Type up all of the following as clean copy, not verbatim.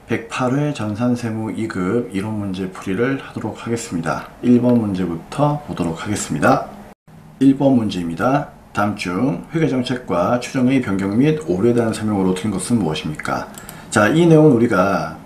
108회 전산세무 2급 이론 문제 풀이를 하도록 하겠습니다. 1번 문제부터 보도록 하겠습니다. 1번 문제입니다. 다음 중 회계정책과 추정의 변경 및 오류에 대한 설명으로 틀린 것은 무엇입니까? 자, 이 내용은 우리가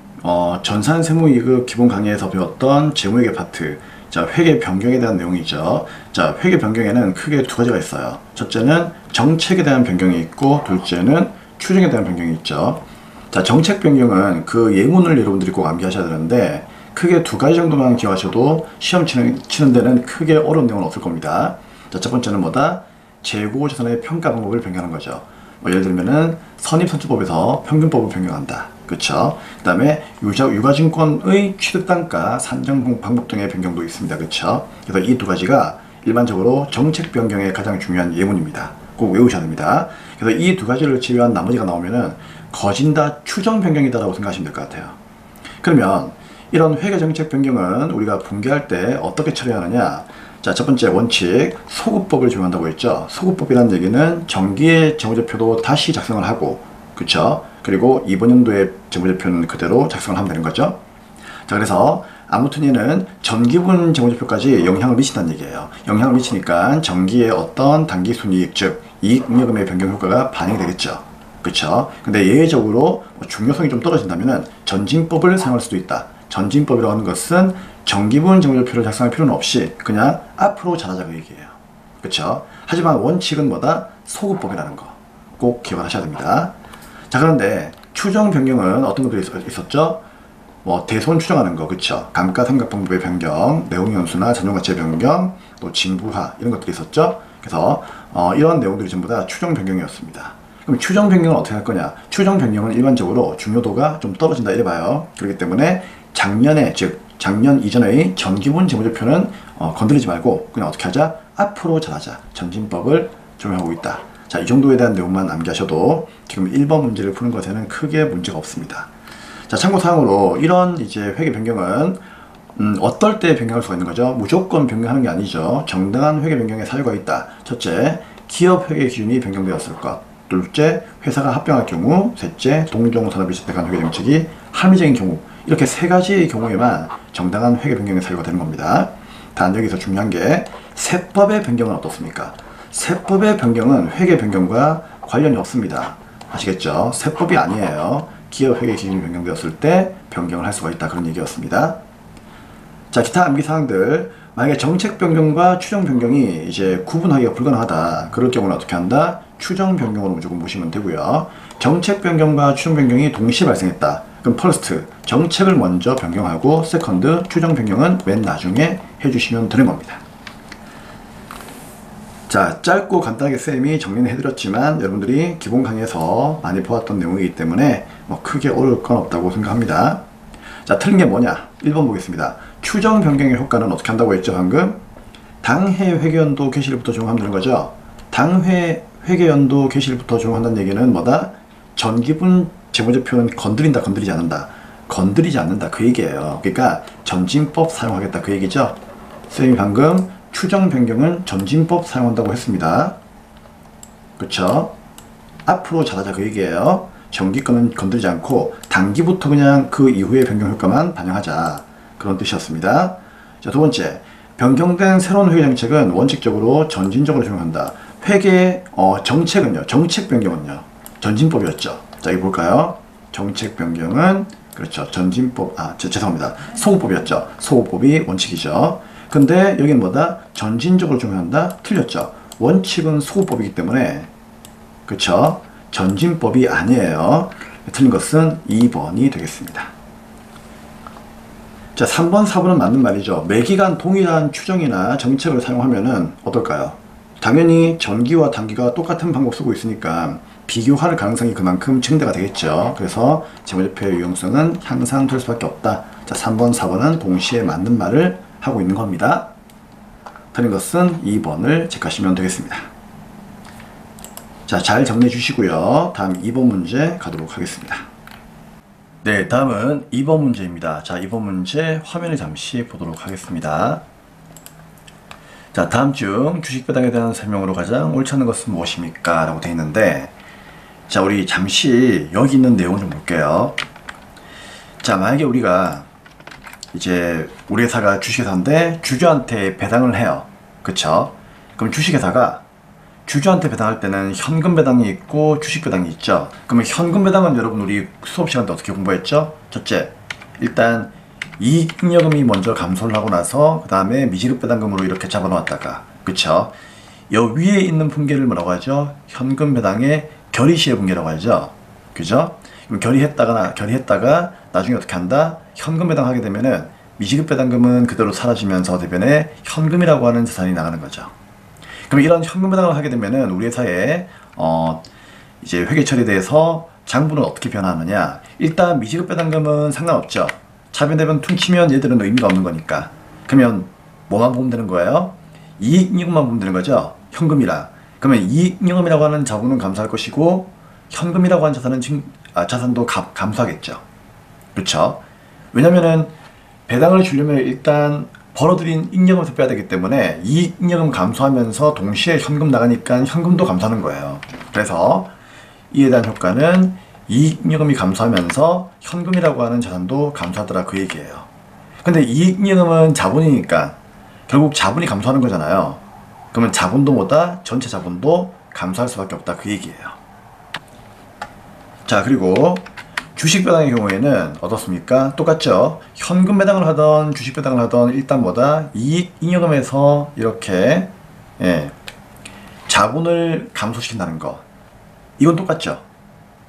전산세무 2급 기본 강의에서 배웠던 재무회계 파트, 자, 회계 변경에 대한 내용이죠. 자, 회계 변경에는 크게 두 가지가 있어요. 첫째는 정책에 대한 변경이 있고, 둘째는 추정에 대한 변경이 있죠. 자, 정책 변경은 그 예문을 여러분들이 꼭 암기하셔야 되는데, 크게 두 가지 정도만 기억하셔도 시험 치는 데는 크게 어려운 내용은 없을 겁니다. 자, 첫 번째는 뭐다? 재고자산의 평가 방법을 변경하는 거죠. 예를 들면은 선입선출법에서 평균법을 변경한다. 그쵸? 그 다음에 유가증권의 취득단가 산정 방법 등의 변경도 있습니다. 그쵸? 그래서 이 두 가지가 일반적으로 정책 변경의 가장 중요한 예문입니다. 꼭 외우셔야 됩니다. 그래서 이 두 가지를 제외한 나머지가 나오면은 거진 다 추정 변경이다라고 생각하시면 될 것 같아요. 그러면 이런 회계정책 변경은 우리가 분개할 때 어떻게 처리하느냐? 자, 첫 번째 원칙, 소급법을 적용한다고 했죠. 소급법이라는 얘기는 정기의 재무제표도 다시 작성을 하고, 그쵸? 그리고 이번 연도의 재무제표는 그대로 작성을 하면 되는 거죠. 자, 그래서 아무튼 얘는 전기분 재무제표까지 영향을 미친다는 얘기예요. 영향을 미치니까 정기의 어떤 단기순이익, 즉 이익잉여금의 변경 효과가 반영이 되겠죠. 그쵸? 근데 예외적으로 중요성이 좀 떨어진다면은 전진법을 사용할 수도 있다. 전진법이라고 하는 것은 정기분 재무제표를 작성할 필요는 없이 그냥 앞으로 잘하자 그 얘기예요. 그쵸? 하지만 원칙은 뭐다? 소급법이라는 거 꼭 기억을 하셔야 됩니다. 자, 그런데 추정 변경은 어떤 것들이 있었죠? 대손 추정하는 거, 그쵸? 감가상각 방법의 변경, 내용연수나 잔존가치의 변경, 또 징부하 이런 것들이 있었죠? 그래서 이런 내용들이 전부 다 추정 변경이었습니다. 그럼 추정 변경은 어떻게 할 거냐? 추정 변경은 일반적으로 중요도가 좀 떨어진다 이래 봐요. 그렇기 때문에 작년에, 즉 작년 이전의 전기분 재무제표는 건드리지 말고 그냥 어떻게 하자? 앞으로 잘하자. 전진법을 적용하고 있다. 자, 이 정도에 대한 내용만 암기하셔도 지금 1번 문제를 푸는 것에는 크게 문제가 없습니다. 자, 참고사항으로 이런 이제 회계 변경은 어떨 때 변경할 수가 있는 거죠? 무조건 변경하는 게 아니죠. 정당한 회계 변경의 사유가 있다. 첫째, 기업 회계 기준이 변경되었을 것. 둘째, 회사가 합병할 경우. 셋째, 동종산업이 채택한 회계 정책이 합리적인 경우. 이렇게 세 가지의 경우에만 정당한 회계 변경의 사유가 되는 겁니다. 단 여기서 중요한 게 세법의 변경은 어떻습니까? 세법의 변경은 회계 변경과 관련이 없습니다. 아시겠죠? 세법이 아니에요. 기업 회계 기준이 변경되었을 때 변경을 할 수가 있다. 그런 얘기였습니다. 자, 기타 암기사항들. 만약에 정책 변경과 추정 변경이 이제 구분하기가 불가능하다. 그럴 경우는 어떻게 한다? 추정 변경으로 무조건 보시면 되고요. 정책 변경과 추정 변경이 동시에 발생했다. 그럼 퍼스트, 정책을 먼저 변경하고 세컨드, 추정 변경은 맨 나중에 해주시면 되는 겁니다. 자, 짧고 간단하게 쌤이 정리는 해드렸지만 여러분들이 기본 강의에서 많이 보았던 내용이기 때문에 크게 어려울 건 없다고 생각합니다. 자, 틀린 게 뭐냐? 1번 보겠습니다. 추정 변경의 효과는 어떻게 한다고 했죠, 방금? 당해 회계연도 개시일부터 적용하면 되는 거죠. 당해 회계연도 개시일부터 적용한다는 얘기는 뭐다? 전기분 재무제표는 건드린다, 건드리지 않는다. 건드리지 않는다, 그 얘기예요. 그러니까 전진법 사용하겠다, 그 얘기죠. 쌤이 방금 추정 변경은 전진법 사용한다고 했습니다. 그쵸? 앞으로 잘하자, 그 얘기예요. 정기권은 건드리지 않고 단기부터 그냥 그 이후의 변경 효과만 반영하자, 그런 뜻이었습니다. 자, 두 번째, 변경된 새로운 회계 정책은 원칙적으로 전진적으로 적용한다. 회계 정책은요, 정책 변경은요, 전진법이었죠. 자, 여기 볼까요? 정책 변경은 그렇죠, 전진법, 죄송합니다, 소급법이었죠. 소급법이 원칙이죠. 근데 여기는 뭐다? 전진적으로 적용한다? 틀렸죠. 원칙은 소급법이기 때문에, 그쵸? 전진법이 아니에요. 틀린 것은 2번이 되겠습니다. 자, 3번, 4번은 맞는 말이죠. 매기간 동일한 추정이나 정책을 사용하면은 어떨까요? 당연히 전기와 단기가 똑같은 방법 쓰고 있으니까 비교할 가능성이 그만큼 증대가 되겠죠. 그래서 재무제표의 유용성은 향상될 수밖에 없다. 자, 3번, 4번은 동시에 맞는 말을 하고 있는 겁니다. 틀린 것은 2번을 체크하시면 되겠습니다. 자, 잘 정리해 주시고요. 다음 2번 문제 가도록 하겠습니다. 네, 다음은 2번 문제입니다. 자, 2번 문제 화면을 잠시 보도록 하겠습니다. 자, 다음 중 주식배당에 대한 설명으로 가장 옳지 않은 것은 무엇입니까? 라고 되어 있는데, 자, 우리 잠시 여기 있는 내용을 좀 볼게요. 자, 만약에 우리가 이제 우리 회사가 주식회사인데 주주한테 배당을 해요. 그쵸? 그럼 주식회사가 주주한테 배당할 때는 현금 배당이 있고 주식 배당이 있죠. 그러면 현금 배당은 여러분 우리 수업 시간 때 어떻게 공부했죠? 첫째, 일단 이익잉여금이 먼저 감소를 하고 나서 그 다음에 미지급 배당금으로 이렇게 잡아놓았다가, 그쵸? 여 위에 있는 분계를 뭐라고 하죠? 현금 배당의 결의시의 분계라고 하죠. 그죠? 그럼 결의했다가 나중에 어떻게 한다? 현금 배당하게 되면은 미지급 배당금은 그대로 사라지면서 대변에 현금이라고 하는 자산이 나가는 거죠. 그럼 이런 현금 배당을 하게 되면은 우리 회사에 이제 회계 처리돼서 장부는 어떻게 변화하느냐? 일단 미지급 배당금은 상관없죠. 차변대변 퉁치면 얘들은 의미가 없는 거니까. 그러면 뭐만 보면 되는 거예요? 이익잉여금만 보면 되는 거죠. 현금이라. 그러면 이익잉여금이라고 하는 자본은 감소할 것이고 현금이라고 하는 자산도 감소하겠죠. 그렇죠? 왜냐면은 배당을 주려면 일단 벌어들인 잉여금에서 빼야 되기 때문에 이익잉여금 감소하면서 동시에 현금 나가니까 현금도 감소하는 거예요. 그래서 이에 대한 효과는 이익잉여금이 감소하면서 현금이라고 하는 자산도 감소하더라, 그 얘기예요. 근데 이익잉여금은 자본이니까 결국 자본이 감소하는 거잖아요. 그러면 자본도 뭐다? 전체 자본도 감소할 수밖에 없다, 그 얘기예요. 자, 그리고 주식 배당의 경우에는 어떻습니까? 똑같죠. 현금 배당을 하던 주식 배당을 하던 일단 뭐다? 이익잉여금에서 이렇게 자본을 감소시킨다는 거, 이건 똑같죠.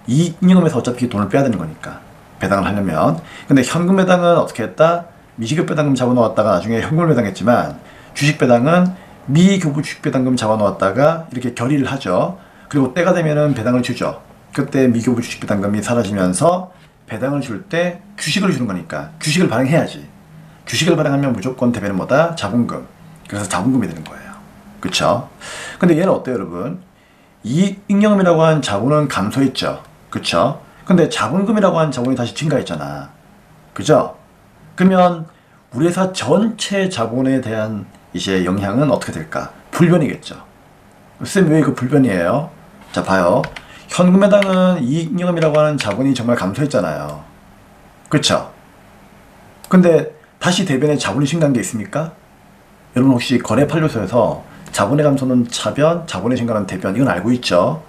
이익잉여금에서 어차피 돈을 빼야 되는 거니까 배당을 하려면. 근데 현금 배당은 어떻게 했다? 미지급 배당금 잡아놓았다가 나중에 현금을 배당했지만 주식 배당은 미교부 주식 배당금 잡아놓았다가 이렇게 결의를 하죠. 그리고 때가 되면은 배당을 주죠. 그때 미교부 주식 배당금이 사라지면서 배당을 줄 때 주식을 주는 거니까 주식을 발행해야지. 주식을 발행하면 무조건 대변은 뭐다? 자본금. 그래서 자본금이 되는 거예요. 그쵸? 근데 얘는 어때요, 여러분? 이익잉여금이라고 한 자본은 감소했죠. 그쵸? 근데 자본금이라고 한 자본이 다시 증가했잖아. 그죠? 그러면 우리 회사 전체 자본에 대한 이제 영향은 어떻게 될까? 불변이겠죠. 쌤, 왜 이거 불변이에요? 자, 봐요. 현금 배당은 이익잉여금이라고 하는 자본이 정말 감소했잖아요. 그쵸? 근데 다시 대변에 자본이 증가한 게 있습니까? 여러분 혹시 거래판례소에서 자본의 감소는 차변, 자본의 증가는 대변, 이건 알고 있죠?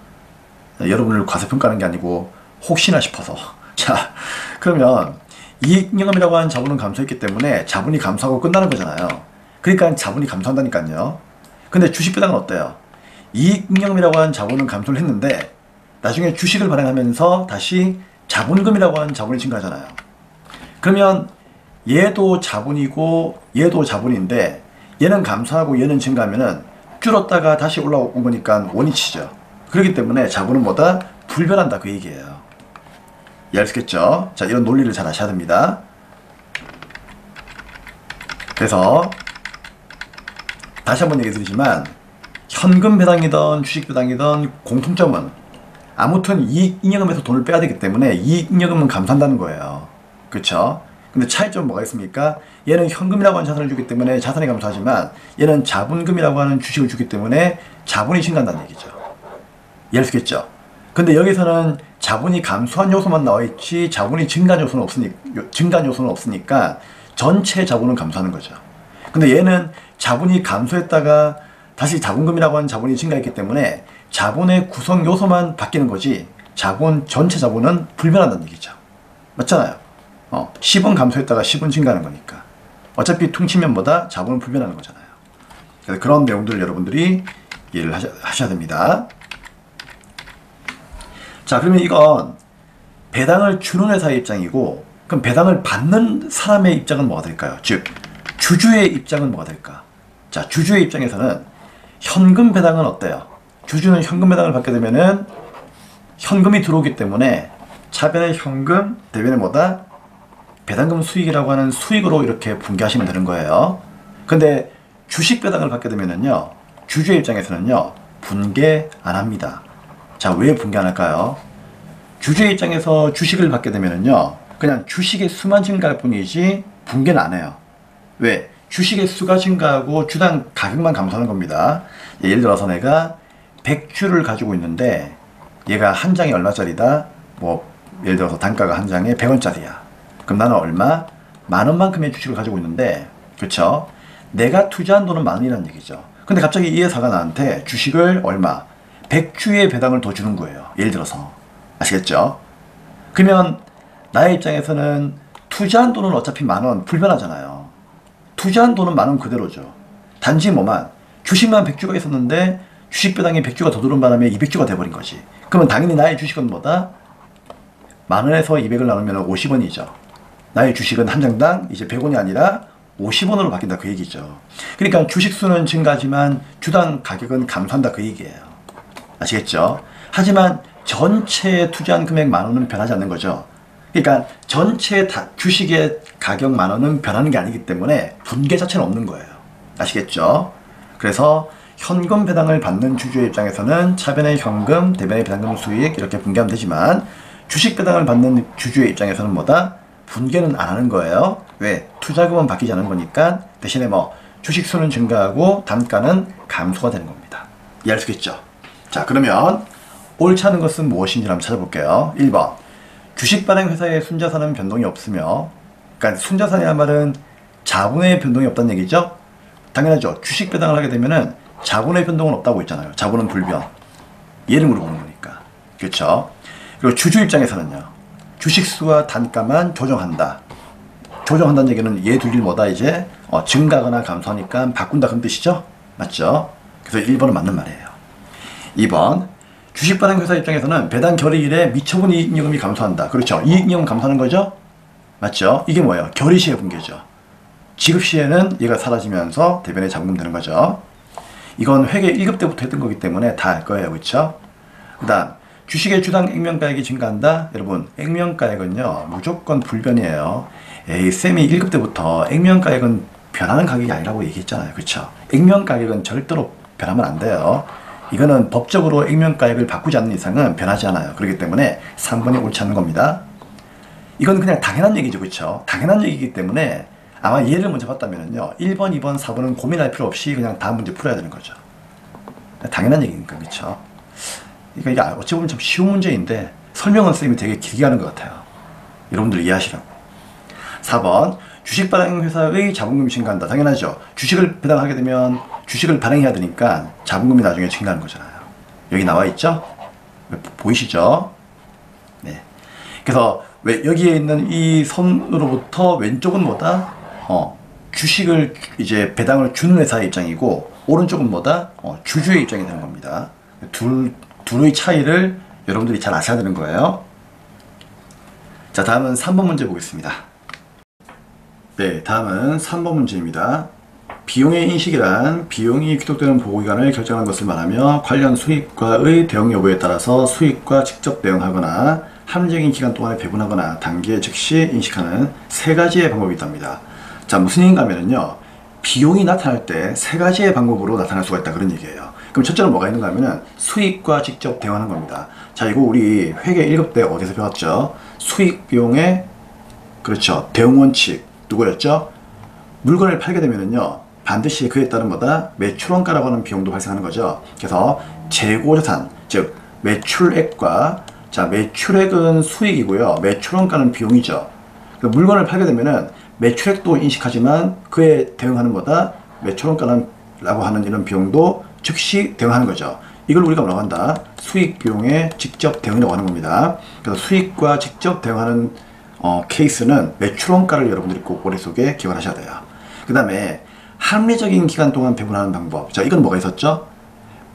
여러분을 과소평가하는 게 아니고 혹시나 싶어서. 자, 그러면 이익잉여금이라고 하는 자본은 감소했기 때문에 자본이 감소하고 끝나는 거잖아요. 그러니까 자본이 감소한다니까요. 근데 주식 배당은 어때요? 이익잉여금이라고 하는 자본은 감소를 했는데 나중에 주식을 발행하면서 다시 자본금이라고 하는 자본이 증가하잖아요. 그러면 얘도 자본이고 얘도 자본인데 얘는 감소하고 얘는 증가하면은 줄었다가 다시 올라온 거니까 원위치죠. 그렇기 때문에 자본은 뭐다? 불변한다, 그 얘기예요. 이해하시겠죠? 자, 이런 논리를 잘 아셔야 됩니다. 그래서 다시 한번 얘기 드리지만 현금 배당이든 주식 배당이든 공통점은 아무튼 이익잉여금에서 돈을 빼야 되기 때문에 이익잉여금은 감소한다는 거예요. 그쵸? 근데 차이점은 뭐가 있습니까? 얘는 현금이라고 하는 자산을 주기 때문에 자산이 감소하지만 얘는 자본금이라고 하는 주식을 주기 때문에 자본이 증가한다는 얘기죠. 이해하시겠죠? 근데 여기서는 자본이 감소한 요소만 나와 있지 자본이 증가한 요소는 없으니까 전체 자본은 감소하는 거죠. 근데 얘는 자본이 감소했다가 다시 자본금이라고 하는 자본이 증가했기 때문에 자본의 구성 요소만 바뀌는 거지 전체 자본은 불변한다는 얘기죠. 맞잖아요. 10은 감소했다가 10은 증가하는 거니까 어차피 퉁치면 보다 자본은 불변하는 거잖아요. 그래서 그런 내용들을 여러분들이 이해를 하셔야 됩니다. 자, 그러면 이건 배당을 주는 회사의 입장이고, 그럼 배당을 받는 사람의 입장은 뭐가 될까요? 즉 주주의 입장은 뭐가 될까? 자, 주주의 입장에서는 현금 배당은 어때요? 주주는 현금 배당을 받게 되면은 현금이 들어오기 때문에 차변의 현금, 대변의 뭐다? 배당금 수익이라고 하는 수익으로 이렇게 분개하시면 되는 거예요. 근데 주식 배당을 받게 되면은요, 주주의 입장에서는요, 분개 안 합니다. 자, 왜 분개 안 할까요? 주주의 입장에서 주식을 받게 되면은요, 그냥 주식의 수만 증가할 뿐이지 분개는 안 해요. 왜? 주식의 수가 증가하고 주당 가격만 감소하는 겁니다. 예를 들어서 내가 100주를 가지고 있는데 얘가 한 장이 얼마짜리다? 뭐 예를 들어서 단가가 한 장에 100원짜리야. 그럼 나는 얼마? 10,000원만큼의 주식을 가지고 있는데, 그쵸? 내가 투자한 돈은 10,000원이라는 얘기죠. 근데 갑자기 이 회사가 나한테 주식을 얼마? 100주의 배당을 더 주는 거예요. 예를 들어서. 아시겠죠? 그러면 나의 입장에서는 투자한 돈은 어차피 10,000원 불변하잖아요. 투자한 돈은 10,000원 그대로죠. 단지 뭐만 주식만 100주가 있었는데 주식 배당이 100주가 더 들어온 바람에 200주가 돼버린 거지. 그러면 당연히 나의 주식은 뭐다? 10,000원에서 200을 나누면 50원이죠. 나의 주식은 한 장당 이제 100원이 아니라 50원으로 바뀐다 그 얘기죠. 그러니까 주식 수는 증가하지만 주당 가격은 감소한다 그 얘기예요. 아시겠죠? 하지만 전체 투자한 금액 10,000원은 변하지 않는 거죠. 그러니까 전체 주식의 가격 10,000원은 변하는 게 아니기 때문에 분계 자체는 없는 거예요. 아시겠죠? 그래서 현금 배당을 받는 주주의 입장에서는 차변의 현금, 대변의 배당금 수익 이렇게 분개하면 되지만 주식 배당을 받는 주주의 입장에서는 뭐다? 분개는 안 하는 거예요. 왜? 투자금은 바뀌지 않은 거니까 대신에 뭐 주식 수는 증가하고 단가는 감소가 되는 겁니다. 이해할 수 있겠죠? 자, 그러면 옳지 않은 것은 무엇인지 한번 찾아볼게요. 1번 주식 발행 회사의 순자산은 변동이 없으며, 그러니까 순자산이란 말은 자본의 변동이 없다는 얘기죠. 당연하죠. 주식 배당을 하게 되면은 자본의 변동은 없다고 있잖아요. 자본은 불변. 얘를 물어보는 거니까. 그렇죠? 그리고 주주 입장에서는요. 주식 수와 단가만 조정한다. 조정한다는 얘기는 얘 둘이 뭐다 이제 증가하거나 감소하니까 바꾼다 그런 뜻이죠. 맞죠? 그래서 1번은 맞는 말이에요. 2번 주식 발행 회사 입장에서는 배당 결의일에 미처분 이익잉여금이 감소한다. 그렇죠. 이익잉여금 감소하는 거죠. 맞죠? 이게 뭐예요? 결의시의 분개죠. 지급시에는 얘가 사라지면서 대변에 잠금 되는 거죠. 이건 회계 1급 때부터 했던 거기 때문에 다 알 거예요. 그렇죠? 그 다음 주식의 주당 액면가액이 증가한다. 여러분 액면가액은요 무조건 불변이에요. 에이 쌤이 1급 때부터 액면가액은 변하는 가격이 아니라고 얘기했잖아요. 그렇죠? 액면가격은 절대로 변하면 안 돼요. 이거는 법적으로 액면가액을 바꾸지 않는 이상은 변하지 않아요. 그렇기 때문에 3번이 옳지 않는 겁니다. 이건 그냥 당연한 얘기죠. 그렇죠? 당연한 얘기이기 때문에 아마 얘를 먼저 봤다면요 1번, 2번, 4번은 고민할 필요 없이 그냥 다음 문제 풀어야 되는 거죠. 당연한 얘기니까. 그렇죠? 그러니까 이게 어찌 보면 참 쉬운 문제인데 설명은 쌤이 되게 길게 하는 것 같아요. 여러분들 이해하시라고. 4번 주식 발행 회사의 자본금이 증가한다. 당연하죠. 주식을 배당하게 되면 주식을 발행해야 되니까 자본금이 나중에 증가하는 거잖아요. 여기 나와 있죠? 보이시죠? 네. 그래서 왜 여기에 있는 이 선으로부터 왼쪽은 뭐다? 주식을 이제 배당을 주는 회사의 입장이고 오른쪽은 뭐다? 주주의 입장이 되는 겁니다. 둘의 차이를 여러분들이 잘 아셔야 되는 거예요. 자, 다음은 3번 문제 보겠습니다. 네, 다음은 3번 문제입니다. 비용의 인식이란 비용이 귀속되는 보고기간을 결정하는 것을 말하며 관련 수익과의 대응 여부에 따라서 수익과 직접 대응하거나 합리적인 기간 동안에 배분하거나 단기에 즉시 인식하는 세 가지의 방법이 있답니다. 자, 무슨 얘기인가 하면요 비용이 나타날 때 세 가지의 방법으로 나타날 수가 있다 그런 얘기예요. 그럼 첫째는 뭐가 있는가 하면은 수익과 직접 대응하는 겁니다. 자, 이거 우리 회계 1급 때 어디서 배웠죠? 수익 비용의 그렇죠 대응 원칙 누구였죠? 물건을 팔게 되면은요 반드시 그에 따른 뭐다? 매출원가라고 하는 비용도 발생하는 거죠. 그래서 재고자산 즉 매출액과 자 매출액은 수익이고요 매출원가는 비용이죠. 그러니까 물건을 팔게 되면은 매출액도 인식하지만 그에 대응하는 뭐다? 매출원가는 라고 하는 이런 비용도 즉시 대응하는 거죠. 이걸 우리가 뭐라고 한다? 수익 비용의 직접 대응이라고 하는 겁니다. 그래서 수익과 직접 대응하는 케이스는 매출원가를 여러분들이 꼭 머릿속에 기억을 하셔야 돼요. 그 다음에 합리적인 기간 동안 배분하는 방법. 자, 이건 뭐가 있었죠?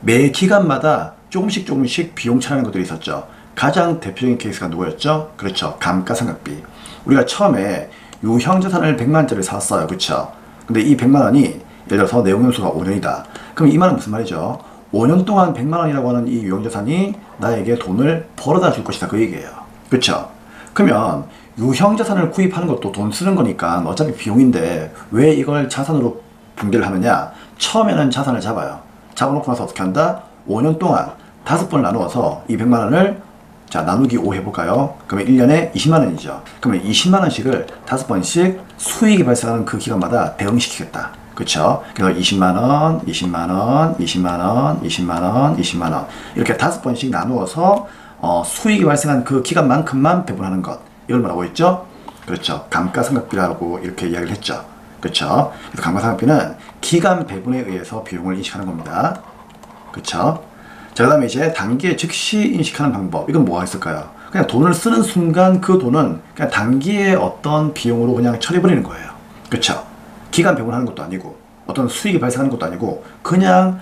매 기간마다 조금씩 비용 차라는 것들이 있었죠. 가장 대표적인 케이스가 누구였죠? 그렇죠. 감가상각비. 우리가 처음에 유형자산을 100만원짜리 샀어요. 그렇죠? 근데 이 100만원이 예를 들어서 내용연수가 5년이다. 그럼 이 말은 무슨 말이죠? 5년 동안 100만원이라고 하는 이 유형자산이 나에게 돈을 벌어다 줄 것이다. 그 얘기예요. 그렇죠? 그러면 유형자산을 구입하는 것도 돈 쓰는 거니까 어차피 비용인데 왜 이걸 자산으로 분개를 하느냐? 처음에는 자산을 잡아요. 잡아놓고 나서 어떻게 한다? 5년 동안 5번을 나누어서 이 100만원을 자 나누기 5 해볼까요? 그러면 1년에 20만원이죠. 그러면 20만원씩을 5번씩 수익이 발생하는 그 기간마다 대응시키겠다. 그렇죠? 그래서 20만원, 20만원, 20만원, 20만원, 20만원 이렇게 5번씩 나누어서 수익이 발생한 그 기간만큼만 배분하는 것. 이걸 뭐라고 했죠? 그렇죠. 감가상각비라고 이렇게 이야기를 했죠. 그렇죠. 그래서 감가상각비는 기간 배분에 의해서 비용을 인식하는 겁니다. 그렇죠. 자, 그 다음에 이제 단기에 즉시 인식하는 방법. 이건 뭐가 있을까요? 그냥 돈을 쓰는 순간 그 돈은 그냥 단기에 어떤 비용으로 그냥 처리해버리는 거예요. 그렇죠. 기간 배분하는 것도 아니고 어떤 수익이 발생하는 것도 아니고 그냥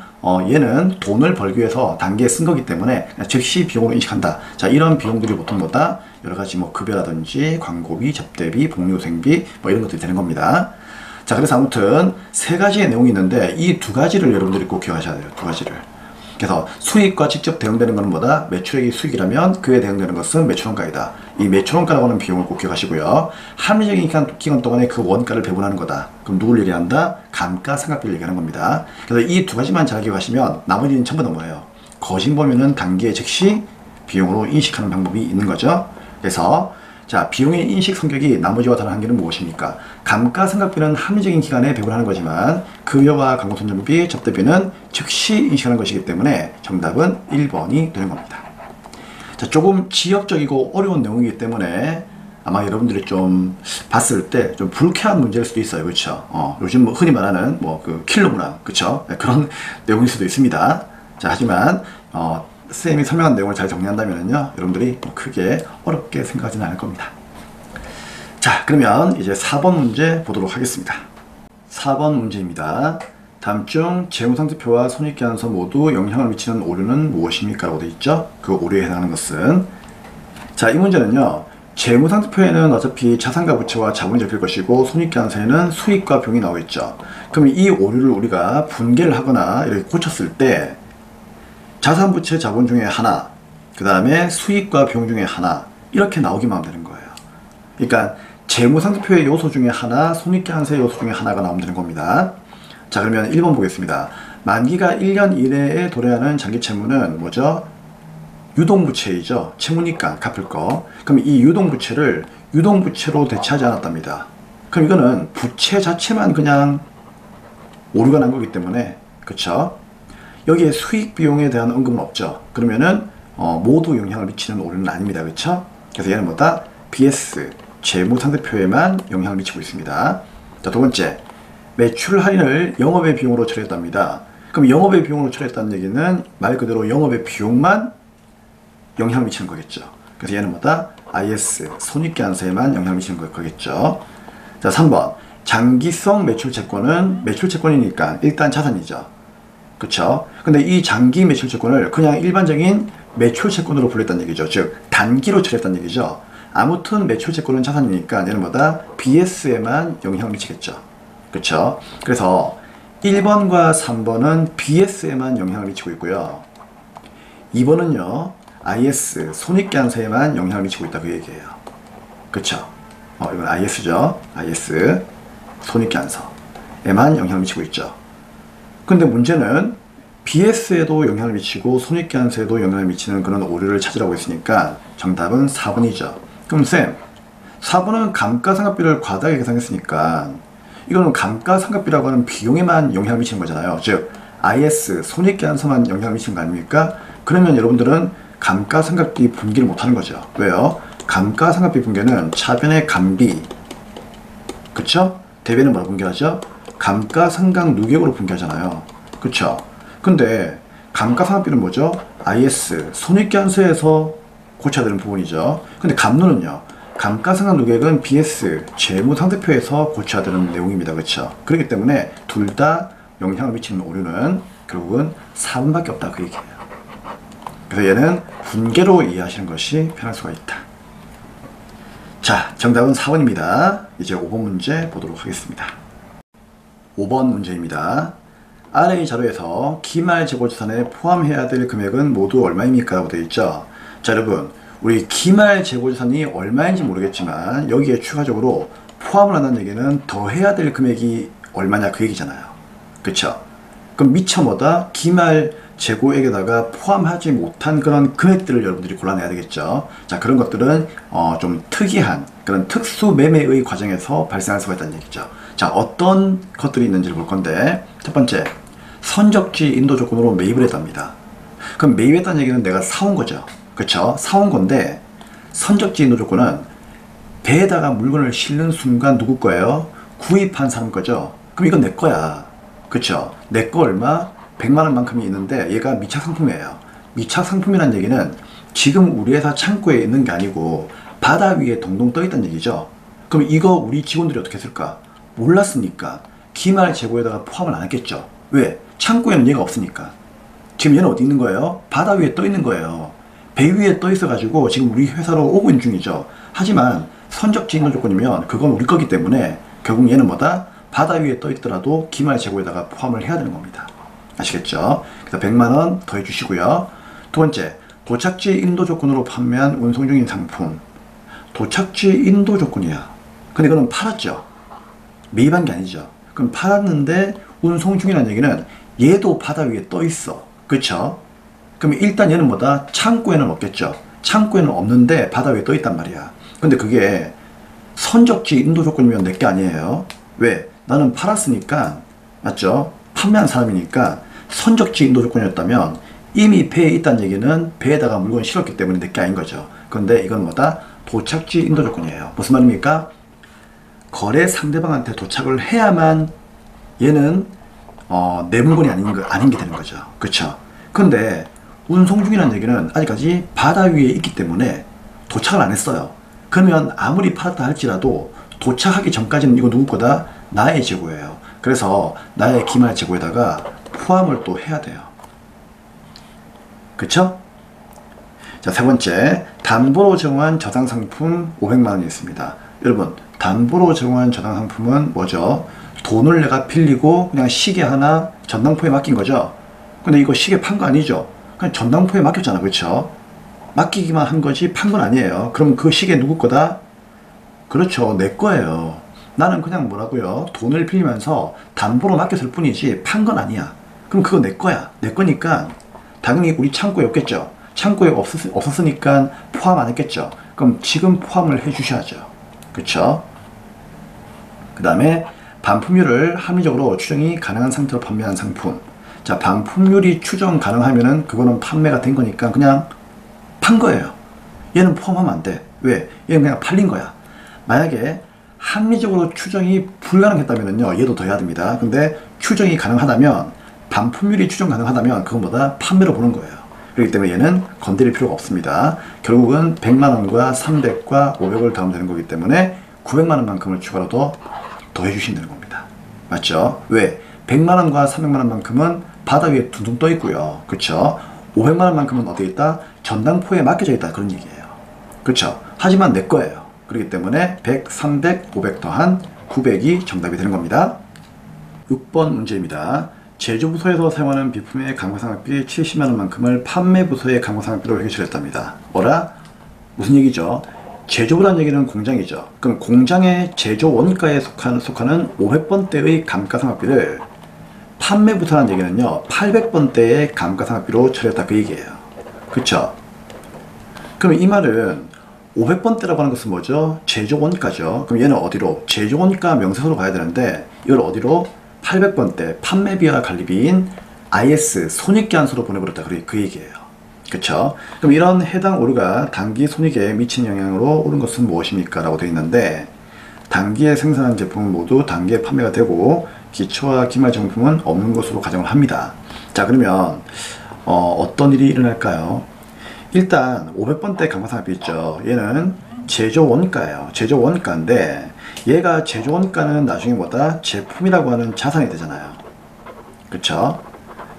얘는 돈을 벌기 위해서 단기에 쓴 거기 때문에 즉시 비용으로 인식한다. 자, 이런 비용들이 보통 뭐다? 여러 가지 뭐 급여라든지 광고비, 접대비, 복리후생비 뭐 이런 것들이 되는 겁니다. 자, 그래서 아무튼 세 가지의 내용이 있는데 이 두 가지를 여러분들이 꼭 기억하셔야 돼요. 두 가지를. 그래서 수익과 직접 대응되는 것은 뭐다? 매출액이 수익이라면 그에 대응되는 것은 매출원가이다. 이 매출원가라고 하는 비용을 꼭 기억하시고요. 합리적인 기간 동안에 그 원가를 배분하는 거다. 그럼 누굴 얘기한다? 감가상각비를 얘기하는 겁니다. 그래서 이 두 가지만 잘 기억하시면 나머지는 전부 다 뭐예요? 거신 보면은 단기에 즉시 비용으로 인식하는 방법이 있는 거죠. 그래서 자, 비용의 인식 성격이 나머지와 다른 한계는 무엇입니까? 감가상각비는 합리적인 기간에 배분하는 거지만 급여와 광고선전비, 접대비는 즉시 인식하는 것이기 때문에 정답은 1번이 되는 겁니다. 자, 조금 지역적이고 어려운 내용이기 때문에 아마 여러분들이 좀 봤을 때 좀 불쾌한 문제일 수도 있어요. 그렇죠? 요즘 뭐 흔히 말하는 뭐 그 킬러 문항, 그렇죠? 네, 그런 내용일 수도 있습니다. 자, 하지만 선생님이 설명한 내용을 잘 정리한다면요, 여러분들이 크게 어렵게 생각하지는 않을 겁니다. 자, 그러면 이제 4번 문제 보도록 하겠습니다. 4번 문제입니다. 다음 중 재무상태표와 손익계산서 모두 영향을 미치는 오류는 무엇입니까? 라고 되어 있죠. 그 오류에 해당하는 것은, 자, 이 문제는요, 재무상태표에는 어차피 자산과 부채와 자본이 적힐 것이고 손익계산서에는 수익과 비용이 나오겠죠. 그럼 이 오류를 우리가 분개를 하거나 이렇게 고쳤을 때 자산, 부채, 자본 중에 하나, 그 다음에 수익과 비용 중에 하나, 이렇게 나오기만 하면 되는 거예요. 그러니까 재무상태표의 요소 중에 하나, 손익계산서의 요소 중에 하나가 나오면 되는 겁니다. 자, 그러면 1번 보겠습니다. 만기가 1년 이내에 도래하는 장기채무는 뭐죠? 유동부채이죠. 채무니까 갚을 거. 그럼 이 유동부채를 유동부채로 대체하지 않았답니다. 그럼 이거는 부채 자체만 그냥 오류가 난 거기 때문에, 그쵸? 여기에 수익 비용에 대한 언급은 없죠. 그러면은 모두 영향을 미치는 오류는 아닙니다. 그쵸? 그래서 얘는 뭐다? BS 재무상태표에만 영향을 미치고 있습니다. 자, 두 번째, 매출 할인을 영업의 비용으로 처리했답니다. 그럼 영업의 비용으로 처리했다는 얘기는 말 그대로 영업의 비용만 영향을 미치는 거겠죠. 그래서 얘는 뭐다? IS 손익계산서에만 영향을 미치는 거겠죠. 자, 3번, 장기성 매출채권은 매출채권이니까 일단 자산이죠. 그쵸? 근데 이 장기 매출채권을 그냥 일반적인 매출채권으로 불렸다는 얘기죠. 즉 단기로 처리했다는 얘기죠. 아무튼 매출채권은 자산이니까 얘는 뭐다? BS에만 영향을 미치겠죠. 그쵸? 그래서 1번과 3번은 BS에만 영향을 미치고 있고요. 2번은요, IS 손익계산서에만 영향을 미치고 있다, 그 얘기예요. 그쵸? 이건 IS죠. IS 손익계산서에만 영향을 미치고 있죠. 근데 문제는 BS에도 영향을 미치고 손익계산서에도 영향을 미치는 그런 오류를 찾으라고 했으니까 정답은 4번이죠. 그럼 쌤, 4번은 감가상각비를 과다하게 계산했으니까 이거는 감가상각비라고 하는 비용에만 영향을 미치는 거잖아요. 즉 IS 손익계산서만 영향을 미치는 거 아닙니까? 그러면 여러분들은 감가상각비 분기를 못하는 거죠. 왜요? 감가상각비 분계는 차변의 감비, 그쵸? 대변은 뭐라고 분계하죠? 감가상각누계액으로 분계하잖아요. 그쵸? 근데 감가상각비는 뭐죠? IS 손익계산서에서 고쳐야 되는 부분이죠. 근데 감누는요, 감가상각누계액은 BS 재무상태표에서 고쳐야 되는 내용입니다. 그쵸? 그렇기 때문에 둘 다 영향을 미치는 오류는 결국은 4번밖에 없다, 그 얘기예요. 그래서 얘는 분계로 이해하시는 것이 편할 수가 있다. 자, 정답은 4번입니다. 이제 5번 문제 보도록 하겠습니다. 5번 문제입니다. 아래 자료에서 기말 재고자산에 포함해야 될 금액은 모두 얼마입니까? 라고 되어 있죠. 자, 여러분, 우리 기말 재고자산이 얼마인지 모르겠지만 여기에 추가적으로 포함을 한다는 얘기는 더해야 될 금액이 얼마냐, 그 얘기잖아요. 그쵸? 그럼 미처 뭐다? 기말 재고액에다가 포함하지 못한 그런 금액들을 여러분들이 골라내야 되겠죠. 자, 그런 것들은 좀 특이한 그런 특수 매매의 과정에서 발생할 수가 있다는 얘기죠. 자, 어떤 것들이 있는지를 볼 건데, 첫 번째, 선적지 인도 조건으로 매입을 했답니다. 그럼 매입했다는 얘기는 내가 사온 거죠. 그쵸? 사온 건데 선적지 인도 조건은 배에다가 물건을 실는 순간 누구 거예요? 구입한 사람 거죠. 그럼 이건 내 거야. 그쵸? 내 거 얼마? 100만 원만큼이 있는데 얘가 미착 상품이에요. 미착 상품이란 얘기는 지금 우리 회사 창고에 있는 게 아니고 바다 위에 동동 떠 있다는 얘기죠. 그럼 이거 우리 직원들이 어떻게 했을까? 몰랐으니까 기말 재고에다가 포함을 안 했겠죠. 왜? 창고에는 얘가 없으니까. 지금 얘는 어디 있는 거예요? 바다 위에 떠 있는 거예요. 배 위에 떠 있어 가지고 지금 우리 회사로 오고 있는 중이죠. 하지만 선적지 인도 조건이면 그건 우리 거기 때문에 결국 얘는 뭐다? 바다 위에 떠 있더라도 기말 재고에다가 포함을 해야 되는 겁니다. 아시겠죠? 그래서 100만 원 더해 주시고요. 두 번째, 도착지 인도 조건으로 판매한 운송 중인 상품. 도착지 인도 조건이야. 근데 이거는 팔았죠. 매입한 게 아니죠. 그럼 팔았는데 운송 중이라는 얘기는 얘도 바다 위에 떠 있어. 그쵸? 그럼 일단 얘는 뭐다? 창고에는 없겠죠. 창고에는 없는데 바다 위에 떠 있단 말이야. 근데 그게 선적지 인도 조건이면 내 게 아니에요. 왜? 나는 팔았으니까, 맞죠? 판매한 사람이니까 선적지 인도 조건이었다면 이미 배에 있다는 얘기는 배에다가 물건을 실었기 때문에 내 게 아닌 거죠. 그런데 이건 뭐다? 도착지 인도 조건이에요. 무슨 말입니까? 거래 상대방한테 도착을 해야만 얘는 내 물건이 아닌 게 되는 거죠. 그쵸? 근데 운송 중이라는 얘기는 아직까지 바다 위에 있기 때문에 도착을 안 했어요. 그러면 아무리 팔았다 할지라도 도착하기 전까지는 이거 누구 거다? 나의 재고예요. 그래서 나의 기말 재고에다가 포함을 또 해야 돼요. 그쵸? 자, 세 번째, 담보로 제공한 저당 상품 500만 원이 있습니다. 여러분, 담보로 제공한 저당 상품은 뭐죠? 돈을 내가 빌리고 그냥 시계 하나 전당포에 맡긴 거죠. 근데 이거 시계 판 거 아니죠? 그냥 전당포에 맡겼잖아. 그렇죠? 맡기기만 한 거지 판 건 아니에요. 그럼 그 시계 누구 거다? 그렇죠. 내 거예요. 나는 그냥 뭐라고요? 돈을 빌리면서 담보로 맡겼을 뿐이지 판 건 아니야. 그럼 그거 내 거야. 내 거니까 당연히 우리 창고에 없겠죠. 창고에 없었으니까 포함 안 했겠죠. 그럼 지금 포함을 해 주셔야죠. 그쵸? 그 다음에 반품률을 합리적으로 추정이 가능한 상태로 판매한 상품. 자, 반품률이 추정 가능하면은 그거는 판매가 된 거니까 그냥 판 거예요. 얘는 포함하면 안 돼. 왜? 얘는 그냥 팔린 거야. 만약에 합리적으로 추정이 불가능했다면요, 얘도 더 해야 됩니다. 근데 추정이 가능하다면, 반품률이 추정 가능하다면 그것보다 판매로 보는 거예요. 그렇기 때문에 얘는 건드릴 필요가 없습니다. 결국은 100만 원과 300과 500을 더하면 되는 거기 때문에 900만 원만큼을 추가로 더 해주시면 되는 겁니다. 맞죠? 왜? 100만 원과 300만 원만큼은 바다 위에 둥둥 떠 있고요. 그쵸? 500만 원만큼은 어디에 있다? 전당포에 맡겨져 있다. 그런 얘기예요. 그쵸? 하지만 내 거예요. 그렇기 때문에 100, 300, 500 더한 900이 정답이 되는 겁니다. 6번 문제입니다. 제조부서에서 사용하는 비품의 감가상각비 70만 원만큼을 판매부서의 감가상각비로 회계처리했답니다. 뭐라? 무슨 얘기죠? 제조부라는 얘기는 공장이죠. 그럼 공장의 제조 원가에 속하는 500번대의 감가상각비를 판매부서라는 얘기는요, 800번대의 감가상각비로 처리했다. 그 얘기예요. 그쵸? 그럼 이 말은 500번대라고 하는 것은 뭐죠? 제조 원가죠. 그럼 얘는 어디로? 제조 원가 명세서로 가야 되는데 이걸 어디로? 800번대 판매비와 관리비인 IS 손익계산서로 보내버렸다. 그 얘기예요. 그쵸? 그럼 이런 해당 오류가 단기 손익에 미친 영향으로 오른 것은 무엇입니까? 라고 되어 있는데, 단기에 생산한 제품은 모두 단기에 판매가 되고 기초와 기말 정품은 없는 것으로 가정을 합니다. 자, 그러면 어떤 일이 일어날까요? 일단 500번대 감가상각비 있죠. 얘는 제조 원가예요. 제조 원가인데 얘가 제조 원가는 나중에 뭐다? 제품이라고 하는 자산이 되잖아요. 그쵸?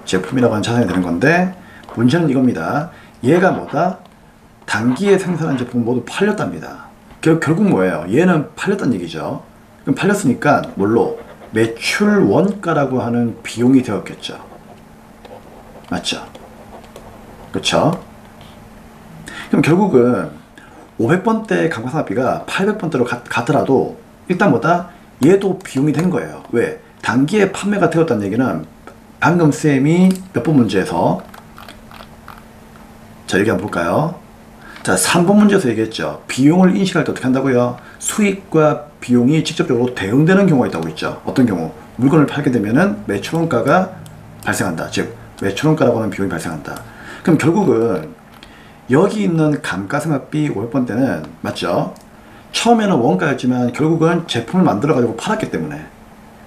제품이라고 하는 자산이 되는 건데 문제는 이겁니다. 얘가 뭐다? 단기에 생산한 제품 모두 팔렸답니다. 결국 뭐예요? 얘는 팔렸다는 얘기죠. 그럼 팔렸으니까 뭘로? 매출 원가라고 하는 비용이 되었겠죠. 맞죠? 그쵸? 그럼 결국은 500번대 감가상각비가 800번대로 같더라도 일단 뭐다? 얘도 비용이 된 거예요. 왜? 단기에 판매가 되었다는 얘기는 방금 쌤이 몇 번 문제에서, 자, 여기 한번 볼까요? 자, 3번 문제에서 얘기했죠. 비용을 인식할 때 어떻게 한다고요? 수익과 비용이 직접적으로 대응되는 경우가 있다고 했죠. 어떤 경우? 물건을 팔게 되면은 매출원가가 발생한다. 즉, 매출원가라고 하는 비용이 발생한다. 그럼 결국은 여기 있는 감가상각비 500번대는 맞죠? 처음에는 원가였지만 결국은 제품을 만들어 가지고 팔았기 때문에.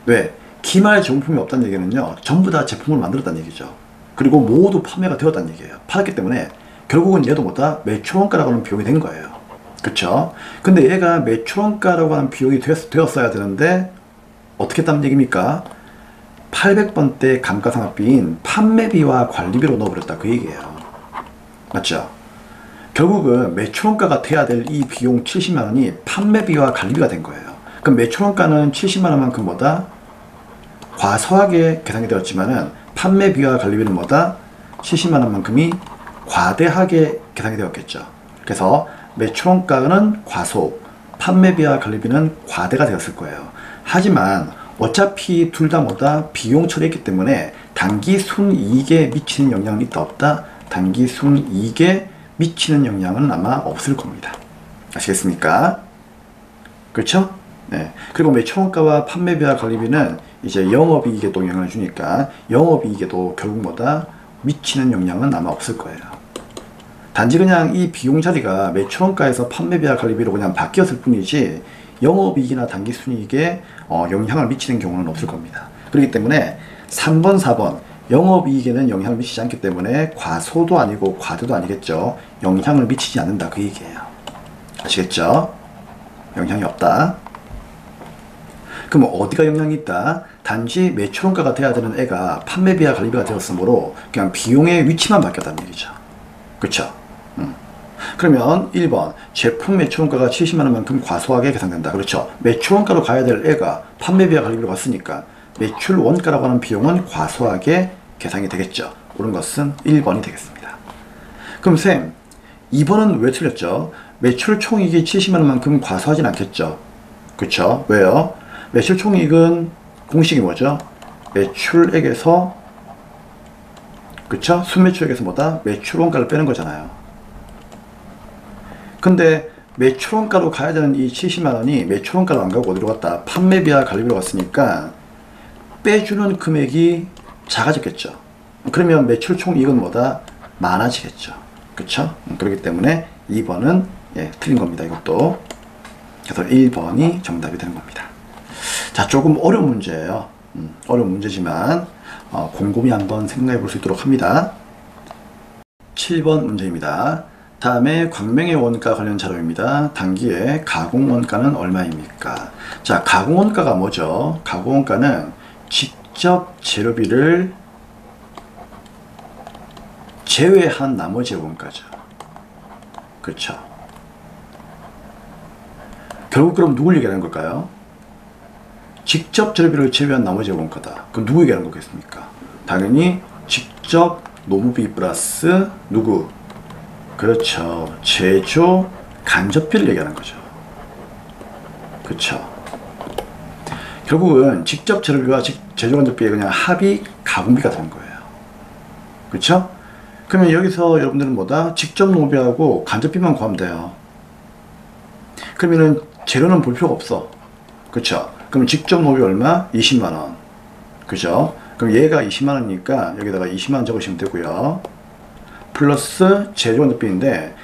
왜? 기말 정품이 없다는 얘기는요, 전부 다 제품을 만들었다는 얘기죠. 그리고 모두 판매가 되었다는 얘기예요. 팔았기 때문에 결국은 얘도 뭐다? 매출원가라고 하는 비용이 된 거예요. 그쵸? 근데 얘가 매출원가라고 하는 비용이 되었어야 되는데 어떻게 했다는 얘기입니까? 800번대 감가상각비인 판매비와 관리비로 넣어버렸다, 그 얘기예요. 맞죠? 결국은 매출원가가 돼야 될 이 비용 70만원이 판매비와 관리비가 된 거예요. 그럼 매출원가는 70만원만큼 뭐다? 과소하게 계산이 되었지만은 판매비와 관리비는 뭐다? 70만원만큼이 과대하게 계산이 되었겠죠. 그래서 매출원가는 과소, 판매비와 관리비는 과대가 되었을 거예요. 하지만 어차피 둘 다 뭐다? 비용 처리했기 때문에 단기 순이익에 미치는 영향은 있다 없다? 단기 순이익에 미치는 영향은 아마 없을 겁니다. 아시겠습니까? 그렇죠? 네. 그리고 매출원가와 판매비와 관리비는 이제 영업이익에도 영향을 주니까 영업이익에도 결국 뭐다? 미치는 영향은 아마 없을 거예요. 단지 그냥 이 비용 자리가 매출원가에서 판매비와 관리비로 그냥 바뀌었을 뿐이지 영업이익이나 단기순이익에 영향을 미치는 경우는 없을 겁니다. 그렇기 때문에 3번, 4번 영업이익에는 영향을 미치지 않기 때문에 과소도 아니고 과대도 아니겠죠. 영향을 미치지 않는다, 그 얘기예요. 아시겠죠? 영향이 없다. 그럼 어디가 영향이 있다? 단지 매출원가가 돼야 되는 애가 판매비와 관리비가 되었으므로 그냥 비용의 위치만 바뀌었다는 얘기죠. 그쵸? 그러면 1번 제품 매출원가가 70만원만큼 과소하게 계산된다. 그렇죠? 매출원가로 가야 될 애가 판매비와 관리비로 갔으니까 매출원가라고 하는 비용은 과소하게 계산이 되겠죠. 옳은 것은 1번이 되겠습니다. 그럼 쌤, 2번은 왜 틀렸죠? 매출 총이익이 70만원만큼 과소하진 않겠죠. 그쵸? 왜요? 매출 총이익은 공식이 뭐죠? 매출액에서, 그쵸? 순매출액에서 뭐다? 매출원가를 빼는 거잖아요. 근데 매출원가로 가야 되는 이 70만원이 매출원가로 안 가고 어디로 갔다? 판매비와 관리비로 갔으니까 빼주는 금액이 작아졌겠죠. 그러면 매출 총이익은 뭐다? 많아지겠죠. 그쵸? 그렇기 때문에 2번은 틀린 겁니다. 이것도. 그래서 1번이 정답이 되는 겁니다. 자, 조금 어려운 문제예요. 어려운 문제지만 곰곰이 한번 생각해 볼 수 있도록 합니다. 7번 문제입니다. 다음에 광명의 원가 관련 자료입니다. 단기에 가공원가는 얼마입니까? 자, 가공원가가 뭐죠? 가공원가는 직접 재료비를 제외한 나머지 원가죠. 그렇죠? 결국 그럼 누굴 얘기하는 걸까요? 직접 재료비를 제외한 나머지 원가다. 그럼 누구 얘기하는 거겠습니까? 당연히 직접 노무비 플러스 누구? 그렇죠. 제조 간접비를 얘기하는 거죠. 그렇죠. 결국은 직접 재료비와 제조 간접비의 그냥 합이 가공비가 되는 거예요. 그렇죠? 그러면 여기서 여러분들은 뭐다? 직접 노무비하고 간접비만 구하면 돼요. 그러면은 재료는 볼 필요가 없어. 그렇죠? 그럼 직접 노무비 얼마? 20만원. 그죠? 그럼 얘가 20만원이니까 여기다가 20만원 적으시면 되고요. 플러스 제조간접비인데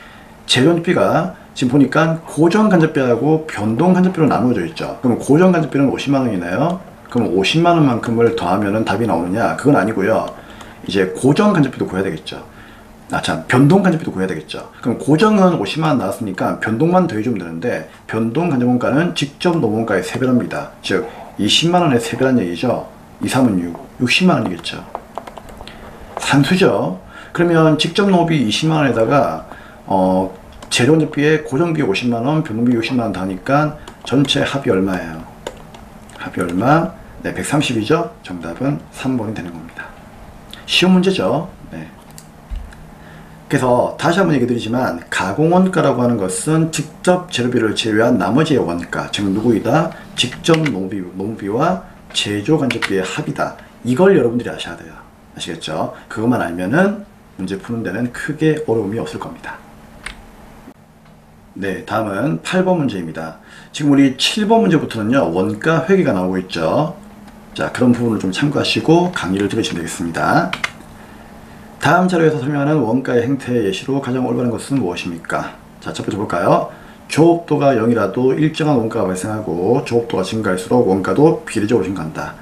제조간접비가 지금 보니까 고정간접비하고 변동간접비로 나누어져 있죠. 그럼 고정간접비는 50만원이네요. 그럼 50만원만큼을 더하면 답이 나오느냐? 그건 아니고요. 이제 고정간접비도 구해야 되겠죠. 변동간접비도 구해야 되겠죠. 그럼 고정은 50만원 나왔으니까 변동만 더해주면 되는데 변동간접원가는 직접 노무원가의 3배랍니다. 즉 20만원의 3배란 얘기죠. 2, 3은 6, 60만원이겠죠. 산수죠. 그러면 직접 노무비 20만원에다가 재료간접비에 고정비 50만원, 변동비 60만원 다니까 전체 합이 얼마예요? 합이 얼마? 네, 130이죠. 정답은 3번이 되는 겁니다. 쉬운 문제죠. 네. 그래서 다시 한번 얘기 드리지만 가공원가라고 하는 것은 직접 재료비를 제외한 나머지의 원가, 즉 누구이다? 직접 노무비와 제조간접비의 합이다. 이걸 여러분들이 아셔야 돼요. 아시겠죠? 그것만 알면은 문제 푸는 데는 크게 어려움이 없을 겁니다. 네, 다음은 8번 문제입니다. 지금 우리 7번 문제부터는요, 원가 회계가 나오고 있죠. 자, 그런 부분을 좀 참고하시고 강의를 들으시면 되겠습니다. 다음 자료에서 설명하는 원가의 행태 예시로 가장 올바른 것은 무엇입니까? 자, 첫 번째 볼까요? 조업도가 0이라도 일정한 원가가 발생하고 조업도가 증가할수록 원가도 비례적으로 증가한다.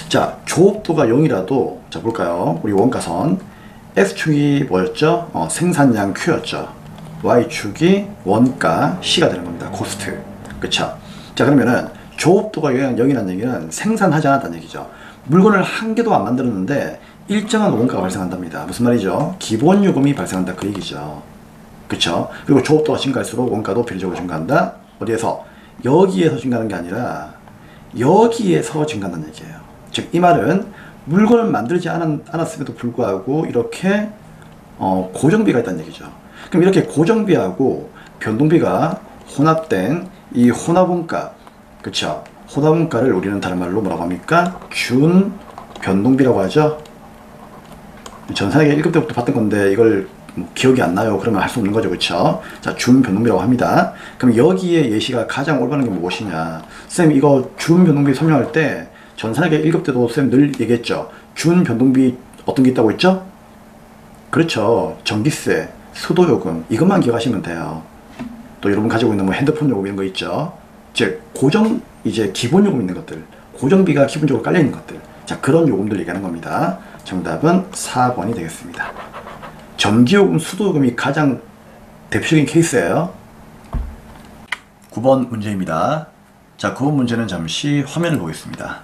자, 조업도가 0이라도 자 볼까요? 우리 원가선 X축이 뭐였죠? 생산량 Q였죠. Y축이 원가 C가 되는 겁니다. 코스트. 그쵸? 자, 그러면은 조업도가 0이라는 얘기는 생산하지 않았다는 얘기죠. 물건을 한 개도 안 만들었는데 일정한 원가가 발생한답니다. 무슨 말이죠? 기본 요금이 발생한다 그 얘기죠. 그쵸? 그리고 조업도가 증가할수록 원가도 비례적으로 증가한다. 어디에서? 여기에서 증가하는 게 아니라 여기에서 증가한다는 얘기예요. 즉 이 말은 물건을 만들지 않았음에도 불구하고 이렇게 고정비가 있다는 얘기죠. 그럼 이렇게 고정비하고 변동비가 혼합된 이 혼합원가, 그쵸? 혼합원가를 우리는 다른 말로 뭐라고 합니까? 준 변동비라고 하죠. 전산회계 1급 때부터 봤던 건데 이걸 기억이 안 나요. 그러면 할 수 없는 거죠. 그쵸? 자, 준 변동비라고 합니다. 그럼 여기에 예시가 가장 올바른 게 무엇이냐? 쌤, 이거 준 변동비 설명할 때 전산회계 1급 때도 쌤 늘 얘기했죠. 준 변동비 어떤 게 있다고 했죠? 그렇죠. 전기세, 수도요금 이것만 기억하시면 돼요. 또 여러분 가지고 있는 뭐 핸드폰 요금 이런 거 있죠. 즉 고정 이제 기본 요금 있는 것들, 고정비가 기본적으로 깔려 있는 것들. 자, 그런 요금들 얘기하는 겁니다. 정답은 4번이 되겠습니다. 전기요금, 수도요금이 가장 대표적인 케이스예요. 9번 문제입니다. 자, 9번 문제는 잠시 화면을 보겠습니다.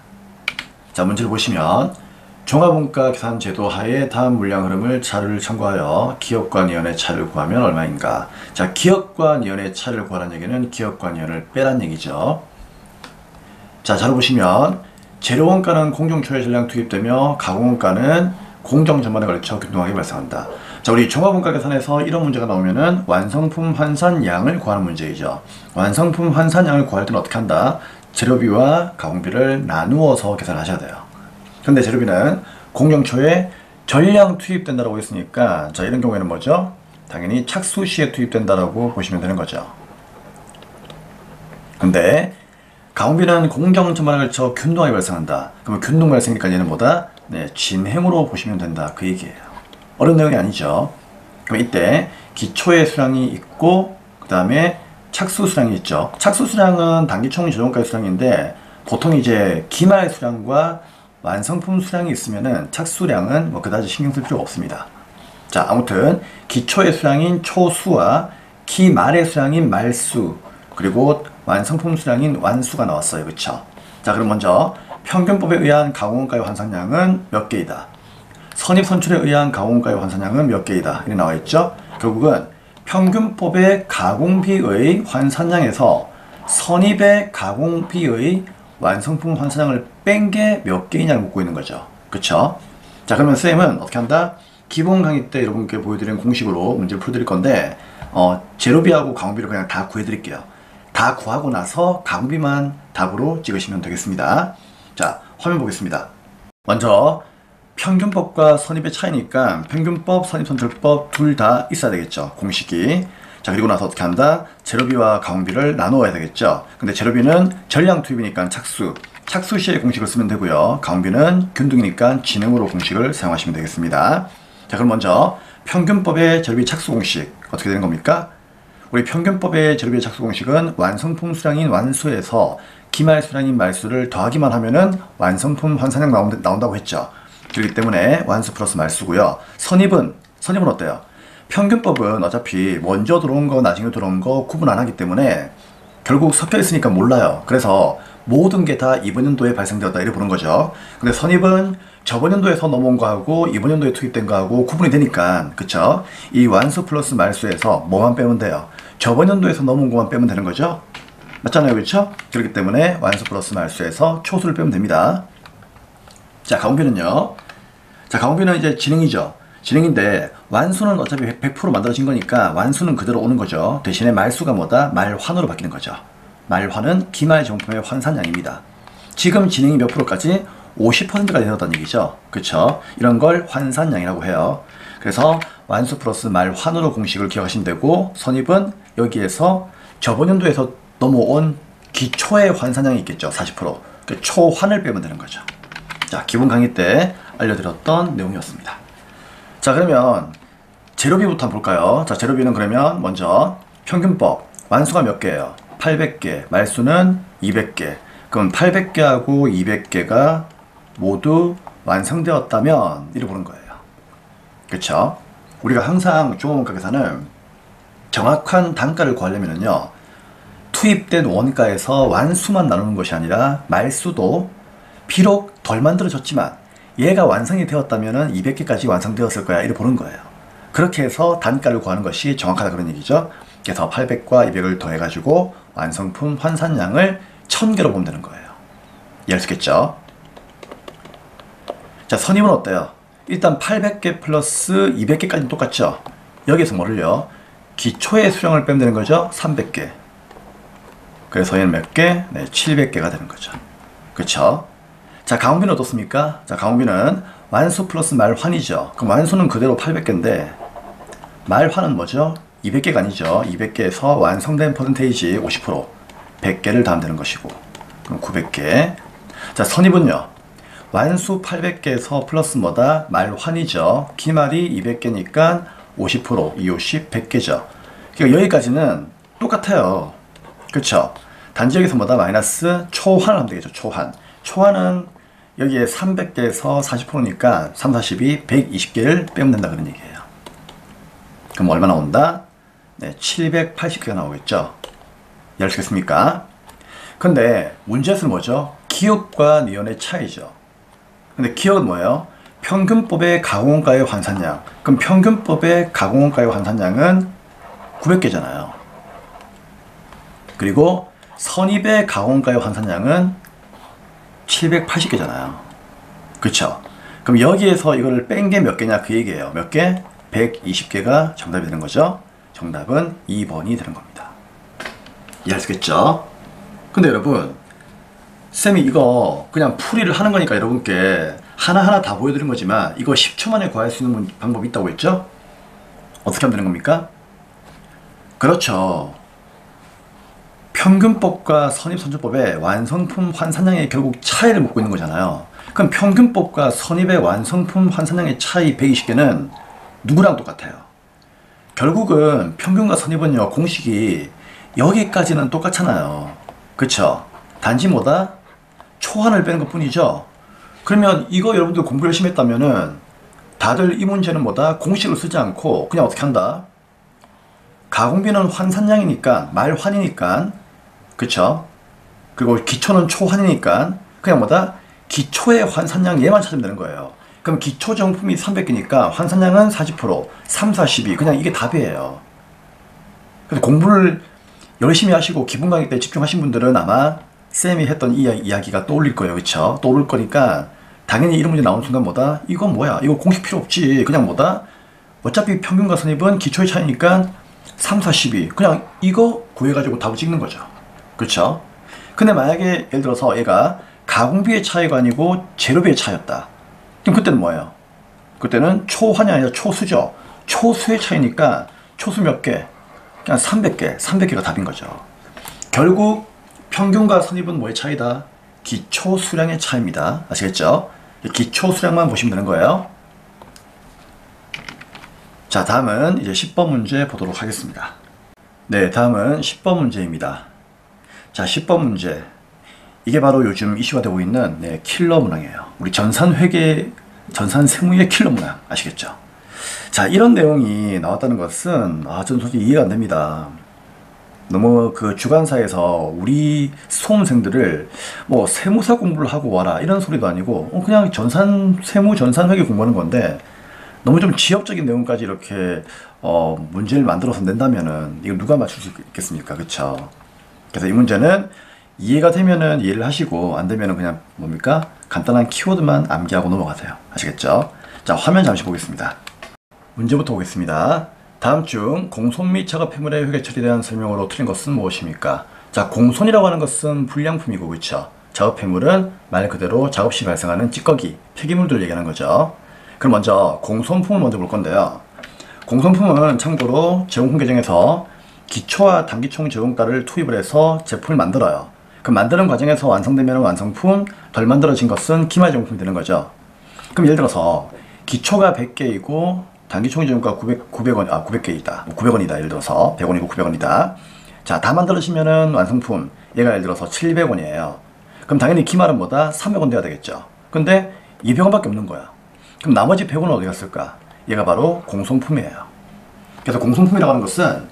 자, 문제를 보시면 종합원가 계산 제도 하에 다음 물량 흐름을 자료를 참고하여 기업과 니은의 차를 구하면 얼마인가? 자, 기업과 니은의 차를 구하라는 얘기는 기업과 니은을 빼란 얘기죠. 자, 자료 보시면 재료원가는 공정초에 전량 투입되며 가공원가는 공정 전반에 걸쳐 균등하게 발생한다. 자, 우리 종합원가 계산에서 이런 문제가 나오면은 완성품 환산량을 구하는 문제이죠. 완성품 환산량을 구할 때는 어떻게 한다? 재료비와 가공비를 나누어서 계산하셔야 돼요. 근데 재료비는 공정초에 전량 투입된다라고 했으니까 자, 이런 경우에는 뭐죠? 당연히 착수 시에 투입된다라고 보시면 되는 거죠. 근데 가공비는 공정 전반에 걸쳐 균등하게 발생한다. 그러면 균등 발생이니까 얘는 뭐다? 네, 진행으로 보시면 된다 그 얘기예요. 어려운 내용이 아니죠. 그럼 이때 기초의 수량이 있고 그 다음에 착수 수량이 있죠. 착수 수량은 단기총 조정가의 수량인데 보통 이제 기말 수량과 완성품 수량이 있으면은 착수량은 뭐 그다지 신경 쓸 필요가 없습니다. 자, 아무튼 기초의 수량인 초수와 기말의 수량인 말수 그리고 완성품 수량인 완수가 나왔어요. 그쵸? 자, 그럼 먼저 평균법에 의한 가공원가의 환산량은 몇 개이다. 선입선출에 의한 가공원가의 환산량은 몇 개이다. 이렇게 나와있죠. 결국은 평균법의 가공비의 환산량에서 선입의 가공비의 완성품 환산량을 뺀 게 몇 개이냐를 묻고 있는 거죠. 그쵸? 자, 그러면 쌤은 어떻게 한다? 기본 강의 때 여러분께 보여드린 공식으로 문제를 풀어드릴 건데 재료비하고 가공비를 그냥 다 구해드릴게요. 다 구하고 나서 가공비만 답으로 찍으시면 되겠습니다. 자, 화면 보겠습니다. 먼저 평균법과 선입의 차이니까 평균법, 선입선출법 둘 다 있어야 되겠죠. 공식이. 자, 그리고 나서 어떻게 한다? 재료비와 가공비를 나누어야 되겠죠. 근데 재료비는 전량 투입이니까 착수 시에 공식을 쓰면 되고요. 가공비는 균등이니까 진행으로 공식을 사용하시면 되겠습니다. 자, 그럼 먼저 평균법의 재료비 착수 공식 어떻게 되는 겁니까? 우리 평균법의 재료비 착수 공식은 완성품 수량인 완수에서 기말 수량인 말수를 더하기만 하면은 완성품 환산량 나온다고 했죠. 그렇기 때문에 완수 플러스 말수고요. 선입은 어때요? 평균법은 어차피 먼저 들어온 거 나중에 들어온 거 구분 안 하기 때문에 결국 섞여 있으니까 몰라요. 그래서 모든 게 다 이번 연도에 발생되었다 이렇게 보는 거죠. 근데 선입은 저번 연도에서 넘어온 거하고 이번 연도에 투입된 거하고 구분이 되니까, 그쵸? 이 완수 플러스 말수에서 뭐만 빼면 돼요? 저번 연도에서 넘어온 것만 빼면 되는 거죠? 맞잖아요, 그렇죠? 그렇기 때문에 완수 플러스 말수에서 초수를 빼면 됩니다. 자, 가공비는요. 자, 가공비는 이제 진행이죠. 진행인데 완수는 어차피 100% 만들어진 거니까 완수는 그대로 오는 거죠. 대신에 말수가 뭐다? 말환으로 바뀌는 거죠. 말환은 기말 정품의 환산량입니다. 지금 진행이 몇 프로까지? 50%까지 되었다는 얘기죠. 그쵸? 이런 걸 환산량이라고 해요. 그래서 완수 플러스 말환으로 공식을 기억하시면 되고, 선입은 여기에서 저번 연도에서 넘어온 기초의 환산량이 있겠죠. 40%. 그 초환을 빼면 되는 거죠. 자, 기본 강의 때 알려드렸던 내용이었습니다. 자, 그러면 재료비부터 한번 볼까요? 자, 재료비는 그러면 먼저 평균법 완수가 몇 개예요? 800개. 말수는 200개. 그럼 800개하고 200개가 모두 완성되었다면 이를 보는 거예요. 그쵸? 우리가 항상 중어문과 계산은 정확한 단가를 구하려면요, 투입된 원가에서 완수만 나누는 것이 아니라 말수도 비록 덜 만들어졌지만 얘가 완성이 되었다면 200개까지 완성되었을 거야 이를 보는 거예요. 그렇게 해서 단가를 구하는 것이 정확하다 그런 얘기죠. 그래서 800과 200을 더해가지고 완성품 환산량을 1000개로 보면 되는 거예요. 이해할 수 있겠죠? 자, 선임은 어때요? 일단 800개 플러스 200개까지는 똑같죠? 여기에서 뭐를요? 기초의 수량을 빼면 되는 거죠? 300개. 그래서 얘는 몇 개? 네, 700개가 되는 거죠. 그쵸? 자, 가공비는 어떻습니까? 자, 가공비는 완수 플러스 말환이죠. 그럼 완수는 그대로 800개인데 말환은 뭐죠? 200개가 아니죠. 200개에서 완성된 퍼센테이지 50%, 100개를 더하면 되는 것이고, 그럼 900개. 자, 선입은요, 완수 800개에서 플러스 뭐다? 말환이죠. 기말이 200개니까 50%, 250, 100개죠. 그러니까 여기까지는 똑같아요. 그쵸? 단지 여기서 뭐다? 마이너스 초환을 하면 되겠죠. 초환. 초환은 여기에 300개에서 40%니까 3, 42, 120개를 빼면 된다 그런 얘기예요. 그럼 얼마 나온다? 네, 780개가 나오겠죠. 이해할 수 있겠습니까? 근데 문제에서는 뭐죠? 기억과 니은의 차이죠. 근데 기억은 뭐예요? 평균법의 가공원가의 환산량. 그럼 평균법의 가공원가의 환산량은 900개잖아요. 그리고 선입의 가공원가의 환산량은 780개잖아요. 그쵸? 그럼 여기에서 이거를 뺀 게 몇 개냐 그 얘기예요. 몇 개? 120개가 정답이 되는 거죠. 정답은 2번이 되는 겁니다. 이해할 수 있겠죠? 근데 여러분, 쌤이 이거 그냥 풀이를 하는 거니까 여러분께 하나하나 다 보여드린 거지만 이거 10초 만에 구할 수 있는 방법이 있다고 했죠? 어떻게 하면 되는 겁니까? 그렇죠. 평균법과 선입선출법의 완성품 환산량의 결국 차이를 묻고 있는 거잖아요. 그럼 평균법과 선입의 완성품 환산량의 차이 120개는 누구랑 똑같아요? 결국은 평균과 선입은요, 공식이 여기까지는 똑같잖아요. 그쵸? 단지 뭐다? 초한을 빼는 것 뿐이죠. 그러면 이거 여러분들 공부 열심히 했다면은 다들 이 문제는 뭐다? 공식을 쓰지 않고 그냥 어떻게 한다? 가공비는 환산량이니까 말환이니까, 그쵸? 그리고 기초는 초환이니까 그냥 뭐다? 기초의 환산량 얘만 찾으면 되는 거예요. 그럼 기초 정품이 300개니까 환산량은 40%, 3, 42 그냥 이게 답이에요. 그래서 공부를 열심히 하시고 기본 강의 때 집중하신 분들은 아마 쌤이 했던 이 이야기가 떠올릴 거예요. 그쵸? 떠오를 거니까 당연히 이런 문제 나오는 순간 뭐다? 이거 뭐야? 이거 공식 필요 없지. 그냥 뭐다? 어차피 평균과 선입은 기초의 차이니까 3, 4, 12 그냥 이거 구해가지고 답을 찍는 거죠. 그쵸? 근데 만약에 예를 들어서 얘가 가공비의 차이가 아니고 재료비의 차이였다. 그럼 그때는 뭐예요? 그때는 초환이 아니라 초수죠. 초수의 차이니까 초수 몇 개? 그냥 300개, 300개가 답인 거죠. 결국 평균과 선입은 뭐의 차이다? 기초 수량의 차이입니다. 아시겠죠? 기초 수량만 보시면 되는 거예요. 자, 다음은 이제 10번 문제 보도록 하겠습니다. 네, 다음은 10번 문제입니다. 자, 10번 문제. 이게 바로 요즘 이슈가 되고 있는 킬러 문항이에요. 우리 전산회계, 전산세무의 킬러 문항 아시겠죠? 자, 이런 내용이 나왔다는 것은 저는 솔직히 이해가 안 됩니다. 너무 그 주관사에서 우리 수험생들을 뭐 세무사 공부를 하고 와라 이런 소리도 아니고 그냥 세무 전산회계 공부하는 건데 너무 좀 지역적인 내용까지 이렇게 문제를 만들어서 낸다면은 이거 누가 맞출 수 있겠습니까? 그쵸? 그래서 이 문제는 이해가 되면은 이해를 하시고 안 되면은 그냥 뭡니까? 간단한 키워드만 암기하고 넘어가세요. 아시겠죠? 자, 화면 잠시 보겠습니다. 문제부터 보겠습니다. 다음 중 공손 및 작업 폐물의 회계 처리에 대한 설명으로 틀린 것은 무엇입니까? 자, 공손이라고 하는 것은 불량품이고, 그쵸? 작업 폐물은 말 그대로 작업 시 발생하는 찌꺼기, 폐기물들 얘기하는 거죠. 그럼 먼저 공손품을 먼저 볼 건데요. 공손품은 참고로 제공품 계정에서 기초와 단기총 제공가를 투입을 해서 제품을 만들어요. 그 만드는 과정에서 완성되면 완성품, 덜 만들어진 것은 기말 제공품이 되는 거죠. 그럼 예를 들어서 기초가 100개이고 단기총 제공가 900원, 900개이다. 900원이다. 예를 들어서 100원이고 900원이다. 자, 다 만들어지면은 완성품, 얘가 예를 들어서 700원이에요. 그럼 당연히 기말은 뭐다? 300원 돼야 되겠죠. 근데 200원밖에 없는 거야. 그럼 나머지 100원은 어디 갔을까? 얘가 바로 공손품이에요. 그래서 공손품이라고 하는 것은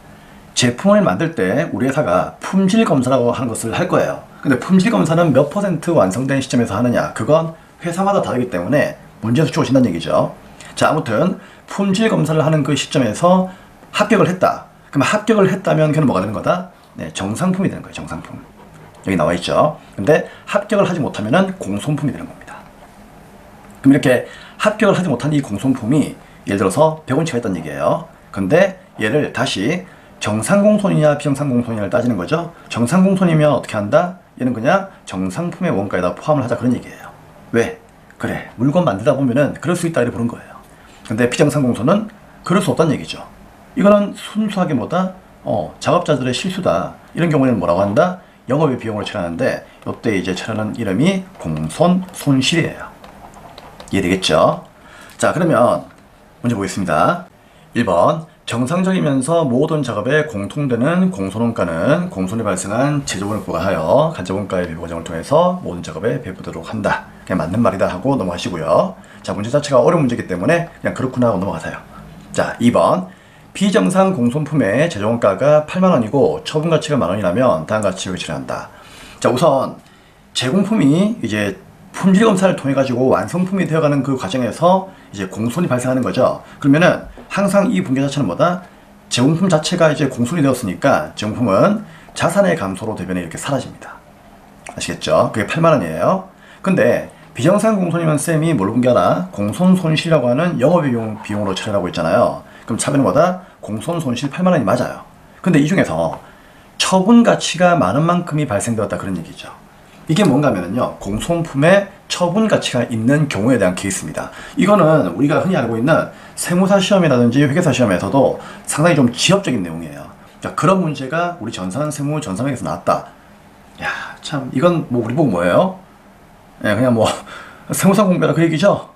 제품을 만들 때 우리 회사가 품질 검사라고 하는 것을 할 거예요. 근데 품질 검사는 몇 % 완성된 시점에서 하느냐? 그건 회사마다 다르기 때문에 문제수치가 오신다는 얘기죠. 자, 아무튼 품질 검사를 하는 그 시점에서 합격을 했다. 그럼 합격을 했다면 걔는 뭐가 되는 거다? 네, 정상품이 되는 거예요. 정상품. 여기 나와 있죠. 근데 합격을 하지 못하면은 공손품이 되는 겁니다. 그럼 이렇게 합격을 하지 못한 이 공손품이 예를 들어서 100원치가 있다는 얘기예요. 근데 얘를 다시 정상공손이냐 비정상공손이냐를 따지는 거죠. 정상공손이면 어떻게 한다? 얘는 그냥 정상품의 원가에다 포함을 하자 그런 얘기예요. 왜? 그래, 물건 만들다 보면은 그럴 수 있다 이렇게 보는 거예요. 근데 비정상공손은 그럴 수 없다는 얘기죠. 이거는 순수하게 뭐다? 작업자들의 실수다. 이런 경우에는 뭐라고 한다? 영업의 비용으로 처리하는데 이때 이제 처리하는 이름이 공손손실이에요. 이해되겠죠? 자, 그러면 문제 보겠습니다. 1번 정상적이면서 모든 작업에 공통되는 공손원가는 공손이 발생한 제조원을 부과하여 간접원가의 배부 과정을 통해서 모든 작업에 배부되도록 한다. 그냥 맞는 말이다 하고 넘어가시고요. 자, 문제 자체가 어려운 문제이기 때문에 그냥 그렇구나 하고 넘어가세요. 자, 2번 비정상 공손품의 제조원가가 8만원이고 처분가치가 만원이라면 다음 가치를 처리한다. 자, 우선 제공품이 이제 품질 검사를 통해 가지고 완성품이 되어가는 그 과정에서 이제 공손이 발생하는 거죠. 그러면은 항상 이 분계 자체는 뭐다? 제공품 자체가 이제 공손이 되었으니까 제공품은 자산의 감소로 대변에 이렇게 사라집니다. 아시겠죠? 그게 8만원이에요. 근데 비정상 공손이면 쌤이 뭘 분개하나? 공손 손실이라고 하는 영업의 비용으로 처리하고 있잖아요. 그럼 차변은 뭐다? 공손 손실 8만원이 맞아요. 근데 이 중에서 처분 가치가 많은 만큼이 발생되었다 그런 얘기죠. 이게 뭔가 하면요, 공손품에 처분 가치가 있는 경우에 대한 케이스입니다. 이거는 우리가 흔히 알고 있는 세무사 시험이라든지 회계사 시험에서도 상당히 좀 지엽적인 내용이에요. 자, 그런 문제가 우리 전산세무 전산회계에서 나왔다. 야, 참 이건 뭐 우리 보고 뭐예요? 예, 그냥 뭐 세무사 공부하라 그 얘기죠.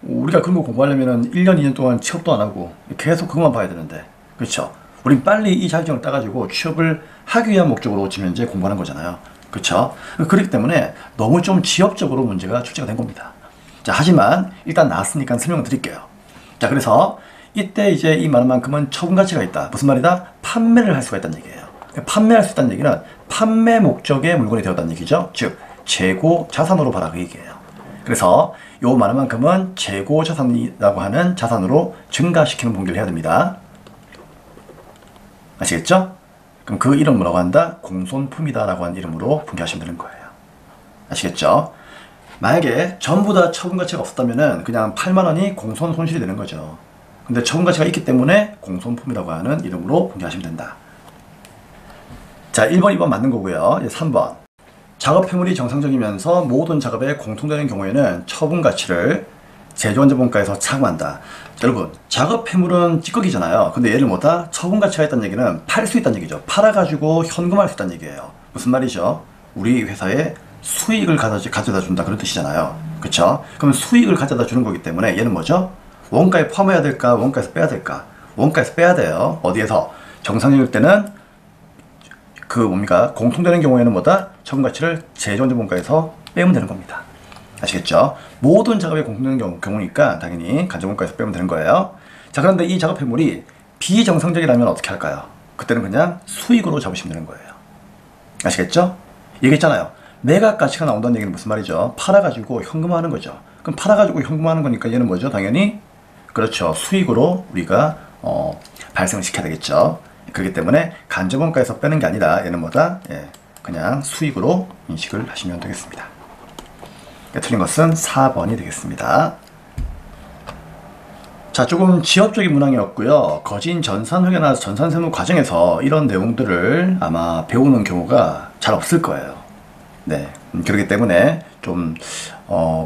우리가 그런 거 공부하려면 1년 2년 동안 취업도 안 하고 계속 그것만 봐야 되는데, 그렇죠? 우린 빨리 이 자격증을 따가지고 취업을 하기 위한 목적으로 지금 현재 공부하는 거잖아요. 그렇죠? 그렇기 때문에 너무 좀 지엽적으로 문제가 출제가 된 겁니다. 자, 하지만 일단 나왔으니까 설명을 드릴게요. 자, 그래서 이때 이제 이 많은 만큼은 처분 가치가 있다. 무슨 말이다? 판매를 할 수가 있다는 얘기예요. 판매할 수 있다는 얘기는 판매 목적의 물건이 되었다는 얘기죠. 즉, 재고 자산으로 봐라 그 얘기예요. 그래서 요 많은 만큼은 재고 자산이라고 하는 자산으로 증가시키는 분기를 해야 됩니다. 아시겠죠? 그럼 그 이름 뭐라고 한다? 공손품이다 라고 하는 이름으로 분개하시면 되는 거예요. 아시겠죠? 만약에 전부 다 처분가치가 없었다면 그냥 8만원이 공손 손실이 되는 거죠. 근데 처분가치가 있기 때문에 공손품이라고 하는 이름으로 분개하시면 된다. 자, 1번, 2번 맞는 거고요. 이제 3번. 작업 회물이 정상적이면서 모든 작업에 공통되는 경우에는 처분가치를 제조원자본가에서 차감한다. 여러분, 작업 회물은 찌꺼기잖아요. 근데 얘를 뭐다? 처분가치가 있다는 얘기는 팔 수 있다는 얘기죠. 팔아가지고 현금화할 수 있다는 얘기예요. 무슨 말이죠? 우리 회사에 수익을 가져다 준다 그런 뜻이잖아요. 그쵸? 그럼 수익을 가져다 주는 거기 때문에 얘는 뭐죠? 원가에 포함해야 될까? 원가에서 빼야 될까? 원가에서 빼야 돼요. 어디에서? 정상적일 때는 그 뭡니까? 공통되는 경우에는 뭐다? 처분가치를 제조원자본가에서 빼면 되는 겁니다. 아시겠죠? 모든 작업에 공통되는 경우니까 당연히 간접원가에서 빼면 되는 거예요. 자, 그런데 이 작업 회물이 비정상적이라면 어떻게 할까요? 그때는 그냥 수익으로 잡으시면 되는 거예요. 아시겠죠? 얘기했잖아요. 매각 가치가 나온다는 얘기는 무슨 말이죠? 팔아가지고 현금화하는 거죠. 그럼 팔아가지고 현금화하는 거니까 얘는 뭐죠? 당연히 그렇죠. 수익으로 우리가 발생을 시켜야 되겠죠. 그렇기 때문에 간접원가에서 빼는 게 아니라 얘는 뭐다? 예, 그냥 수익으로 인식을 하시면 되겠습니다. 틀린 것은 4번이 되겠습니다. 자, 조금 지엽적인 문항이었고요. 거진 전산회계나 전산세무 과정에서 이런 내용들을 아마 배우는 경우가 잘 없을 거예요. 네, 그렇기 때문에 좀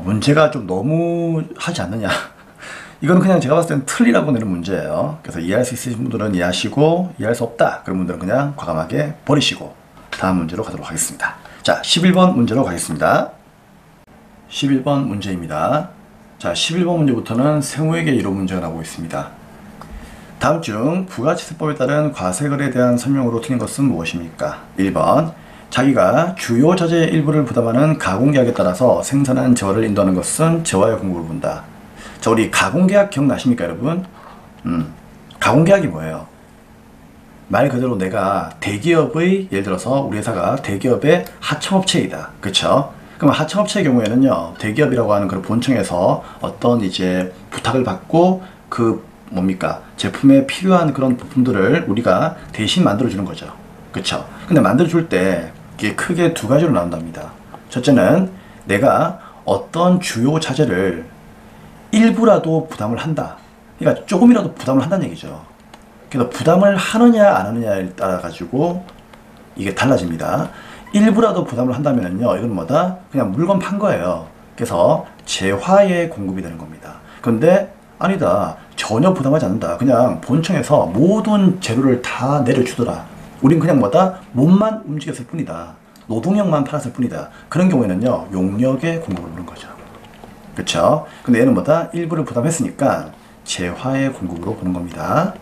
문제가 좀 너무 하지 않느냐. 이건 그냥 제가 봤을 땐 틀리라고 내는 문제예요. 그래서 이해할 수 있으신 분들은 이해하시고 이해할 수 없다 그런 분들은 그냥 과감하게 버리시고 다음 문제로 가도록 하겠습니다. 자, 11번 문제로 가겠습니다. 11번 문제입니다. 자, 11번 문제부터는 세무회계 이론 문제가 나오고 있습니다. 다음 중 부가치세법에 따른 과세거래에 대한 설명으로 틀린 것은 무엇입니까? 1번 자기가 주요 자재의 일부를 부담하는 가공계약에 따라서 생산한 재화를 인도하는 것은 재화의 공급을 본다. 자, 우리 가공계약 기억나십니까 여러분? 가공계약이 뭐예요? 말 그대로 내가 대기업의, 예를 들어서 우리 회사가 대기업의 하청업체이다. 그쵸? 그럼 하청업체의 경우에는요, 대기업이라고 하는 그런 본청에서 어떤 이제 부탁을 받고 그 뭡니까? 제품에 필요한 그런 부품들을 우리가 대신 만들어주는 거죠. 그쵸? 근데 만들어줄 때 이게 크게 두 가지로 나온답니다. 첫째는 내가 어떤 주요 자재를 일부라도 부담을 한다. 그러니까 조금이라도 부담을 한다는 얘기죠. 그래서 부담을 하느냐 안 하느냐에 따라 가지고 이게 달라집니다. 일부라도 부담을 한다면요, 이건 뭐다? 그냥 물건 판 거예요. 그래서 재화의 공급이 되는 겁니다. 그런데 아니다, 전혀 부담하지 않는다. 그냥 본청에서 모든 재료를 다 내려주더라. 우린 그냥 뭐다? 몸만 움직였을 뿐이다. 노동력만 팔았을 뿐이다. 그런 경우에는요, 용역의 공급을 보는 거죠. 그쵸? 근데 얘는 뭐다? 일부를 부담했으니까 재화의 공급으로 보는 겁니다.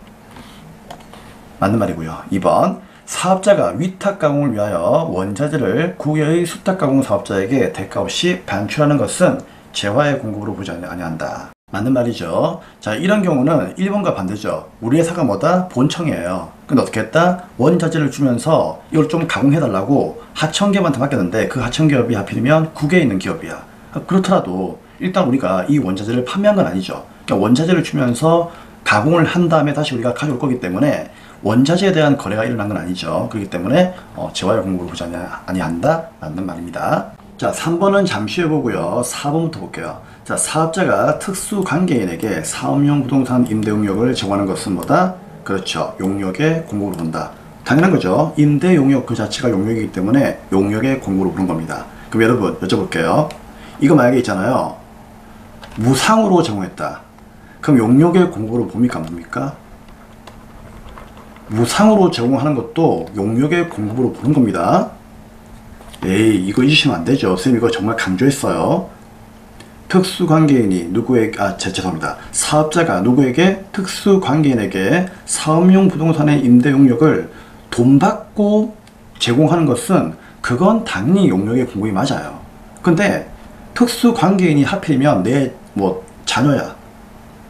맞는 말이고요. 2번 사업자가 위탁 가공을 위하여 원자재를 국외의 수탁 가공 사업자에게 대가 없이 반출하는 것은 재화의 공급으로 보지 아니한다. 맞는 말이죠. 자, 이런 경우는 1번과 반대죠. 우리 회사가 뭐다? 본청이에요. 근데 어떻게 했다? 원자재를 주면서 이걸 좀 가공해달라고 하청기업한테 맡겼는데 그 하청기업이 하필이면 국외에 있는 기업이야. 그렇더라도 일단 우리가 이 원자재를 판매한 건 아니죠. 그러니까 원자재를 주면서 가공을 한 다음에 다시 우리가 가져올 거기 때문에 원자재에 대한 거래가 일어난 건 아니죠. 그렇기 때문에 재화의 공급을 보지 아니한다 맞는 말입니다. 자, 3번은 잠시 해보고요. 4번부터 볼게요. 자, 사업자가 특수 관계인에게 사업용 부동산 임대 용역을 제공하는 것은 뭐다? 그렇죠. 용역의 공급으로 본다. 당연한 거죠. 임대 용역 그 자체가 용역이기 때문에 용역의 공급으로 보는 겁니다. 그럼 여러분 여쭤볼게요. 이거 만약에 있잖아요. 무상으로 제공했다. 그럼 용역의 공급으로 봅니까 안 봅니까? 무상으로 제공하는 것도 용역의 공급으로 보는 겁니다. 에이, 이거 잊으시면 안 되죠. 선생님 이거 정말 강조했어요. 특수관계인이 누구에게, 죄송합니다. 사업자가 누구에게? 특수관계인에게 사업용 부동산의 임대 용역을 돈 받고 제공하는 것은 그건 당연히 용역의 공급이 맞아요. 근데 특수관계인이 하필이면 내 자녀야,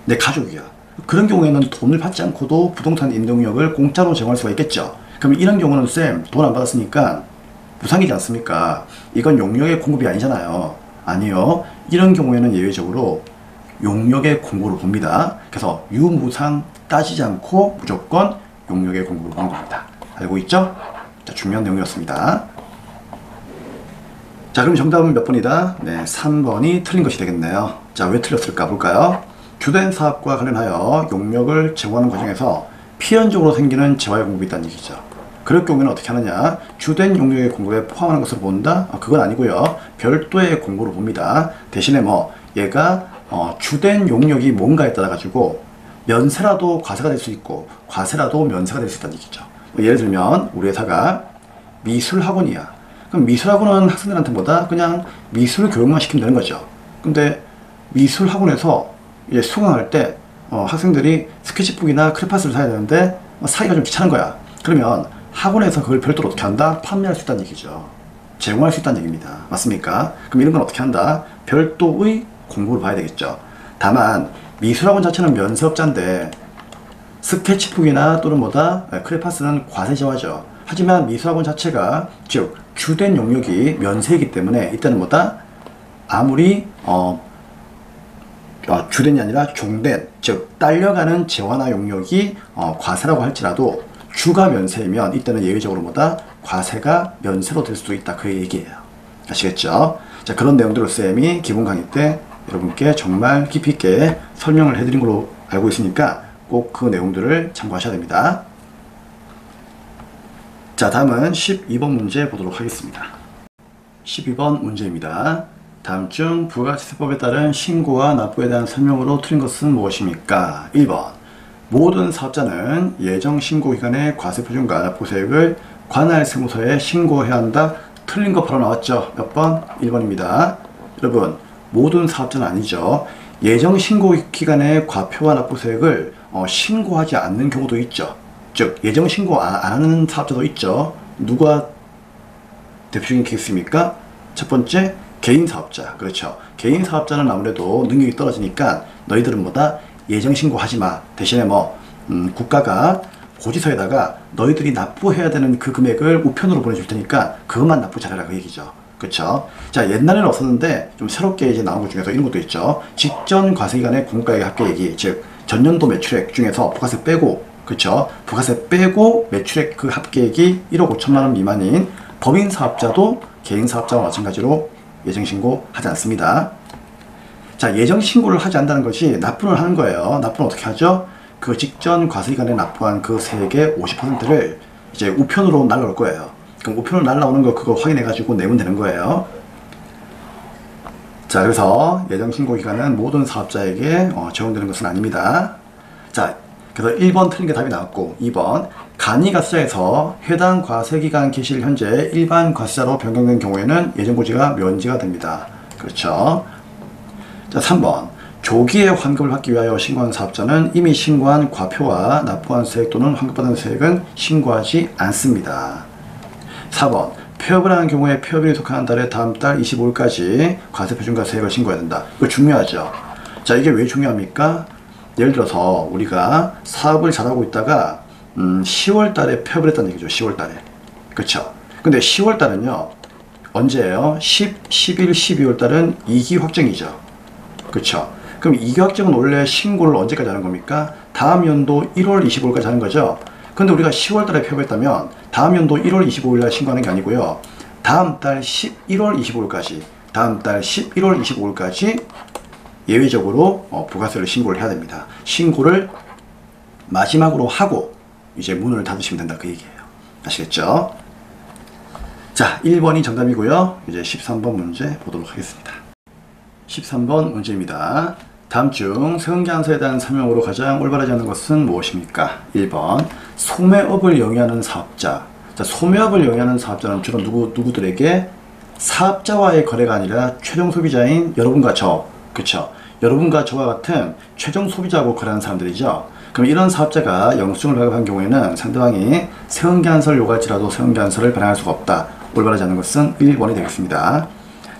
내 가족이야. 그런 경우에는 돈을 받지 않고도 부동산 임대 용역을 공짜로 제공할 수가 있겠죠. 그럼 이런 경우는 쌤, 돈 안 받았으니까 무상이지 않습니까? 이건 용역의 공급이 아니잖아요. 아니요. 이런 경우에는 예외적으로 용역의 공급으로 봅니다. 그래서 유무상 따지지 않고 무조건 용역의 공급으로 보는 겁니다. 알고 있죠? 자, 중요한 내용이었습니다. 자, 그럼 정답은 몇 번이다? 네, 3번이 틀린 것이 되겠네요. 자, 왜 틀렸을까 볼까요? 주된 사업과 관련하여 용역을 제공하는 과정에서 필연적으로 생기는 재화의 공급이 있다는 얘기죠. 그럴 경우에는 어떻게 하느냐? 주된 용역의 공급에 포함하는 것으로 본다? 그건 아니고요. 별도의 공급으로 봅니다. 대신에 얘가 주된 용역이 뭔가에 따라 가지고 면세라도 과세가 될 수 있고 과세라도 면세가 될 수 있다는 얘기죠. 예를 들면 우리 회사가 미술학원이야. 그럼 미술학원은 학생들한테 그냥 미술 교육만 시키면 되는 거죠. 근데 미술학원에서 수강할 때 학생들이 스케치북이나 크레파스를 사야 되는데 사기가 좀 귀찮은 거야. 그러면 학원에서 그걸 별도로 어떻게 한다? 판매할 수 있다는 얘기죠. 제공할 수 있다는 얘기입니다. 맞습니까? 그럼 이런 건 어떻게 한다? 별도의 공급을 봐야 되겠죠. 다만 미술학원 자체는 면세업자인데 스케치북이나 또는 크레파스는 과세제화죠. 하지만 미술학원 자체가 즉 주된 용역이 면세이기 때문에 이때는 아무리 주된이 아니라 종된, 즉 딸려가는 재화나 용역이 과세라고 할지라도 주가 면세이면 이때는 예외적으로 과세가 면세로 될 수도 있다. 그 얘기예요. 아시겠죠? 자, 그런 내용들을 쌤이 기본 강의 때 여러분께 정말 깊이 있게 설명을 해드린 걸로 알고 있으니까 꼭 그 내용들을 참고하셔야 됩니다. 자, 다음은 12번 문제 보도록 하겠습니다. 12번 문제입니다. 다음 중 부가치세법에 따른 신고와 납부에 대한 설명으로 틀린 것은 무엇입니까? 1번 모든 사업자는 예정 신고 기간의 과세표준과 납부세액을 관할 세무서에 신고해야 한다. 틀린 거 바로 나왔죠? 몇 번? 1번입니다. 여러분, 모든 사업자는 아니죠. 예정 신고 기간의 과표와 납부세액을 신고하지 않는 경우도 있죠. 즉 예정 신고 안 하는 사업자도 있죠. 누가 대표적인 케이스입니까? 첫 번째, 개인 사업자. 그렇죠. 개인 사업자는 아무래도 능력이 떨어지니까 너희들은 뭐다? 예정 신고하지 마. 대신에 국가가 고지서에다가 너희들이 납부해야 되는 그 금액을 우편으로 보내줄 테니까 그것만 납부 잘해라 그 얘기죠. 그렇죠. 자, 옛날에는 없었는데 좀 새롭게 이제 나온 것 중에서 이런 것도 있죠. 직전 과세기간의 공과액 합계액이, 즉 전년도 매출액 중에서 부가세 빼고, 그렇죠, 부가세 빼고 매출액 그 합계액이 1억 5천만 원 미만인 법인 사업자도 개인 사업자와 마찬가지로 예정 신고하지 않습니다. 자, 예정 신고를 하지 않는다는 것이 납부를 하는 거예요. 납부는 어떻게 하죠? 그 직전 과세기간에 납부한 그 세액의 50%를 이제 우편으로 날라올 거예요. 그럼 우편으로 날라오는 거 그거 확인해 가지고 내면 되는 거예요. 자, 그래서 예정 신고 기간은 모든 사업자에게 적용되는 것은 아닙니다. 자, 그래서 1번 틀린 게 답이 나왔고, 2번 간이과세자에서 해당 과세기간 개시일 현재 일반 과세자로 변경된 경우에는 예정고지가 면제가 됩니다. 그렇죠. 자, 3번 조기에 환급을 받기 위하여 신고한 사업자는 이미 신고한 과표와 납부한 세액 또는 환급받은 세액은 신고하지 않습니다. 4번 폐업을 하는 경우에 폐업일이 속하는 달의 다음 달 25일까지 과세표준과 세액을 신고해야 된다. 이거 중요하죠. 자, 이게 왜 중요합니까? 예를 들어서 우리가 사업을 잘하고 있다가 10월 달에 폐업을 했다는 얘기죠. 10월 달에. 그렇죠. 근데 10월 달은요. 언제예요? 10, 11, 12월 달은 2기 확정이죠. 그렇죠. 그럼 2기 확정은 원래 신고를 언제까지 하는 겁니까? 다음 연도 1월 25일까지 하는 거죠. 근데 우리가 10월 달에 폐업했다면 다음 연도 1월 25일 날 신고하는 게 아니고요. 다음 달 11월 25일까지, 다음 달 11월 25일까지 예외적으로 부가세를 신고를 해야 됩니다. 신고를 마지막으로 하고 이제 문을 닫으시면 된다 그 얘기예요. 아시겠죠? 자, 1번이 정답이고요. 이제 13번 문제 보도록 하겠습니다. 13번 문제입니다. 다음 중 세금계산서에 대한 설명으로 가장 올바르지 않은 것은 무엇입니까? 1번 소매업을 영위하는 사업자. 자, 소매업을 영위하는 사업자는 주로 누구들에게? 사업자와의 거래가 아니라 최종 소비자인 여러분과 저, 그쵸? 여러분과 저와 같은 최종 소비자하고 거래하는 사람들이죠. 그럼 이런 사업자가 영수증을 발급한 경우에는 상대방이 세금계산서를 요구할지라도 세금계산서를 발행할 수가 없다. 올바르지 않은 것은 1번이 되겠습니다.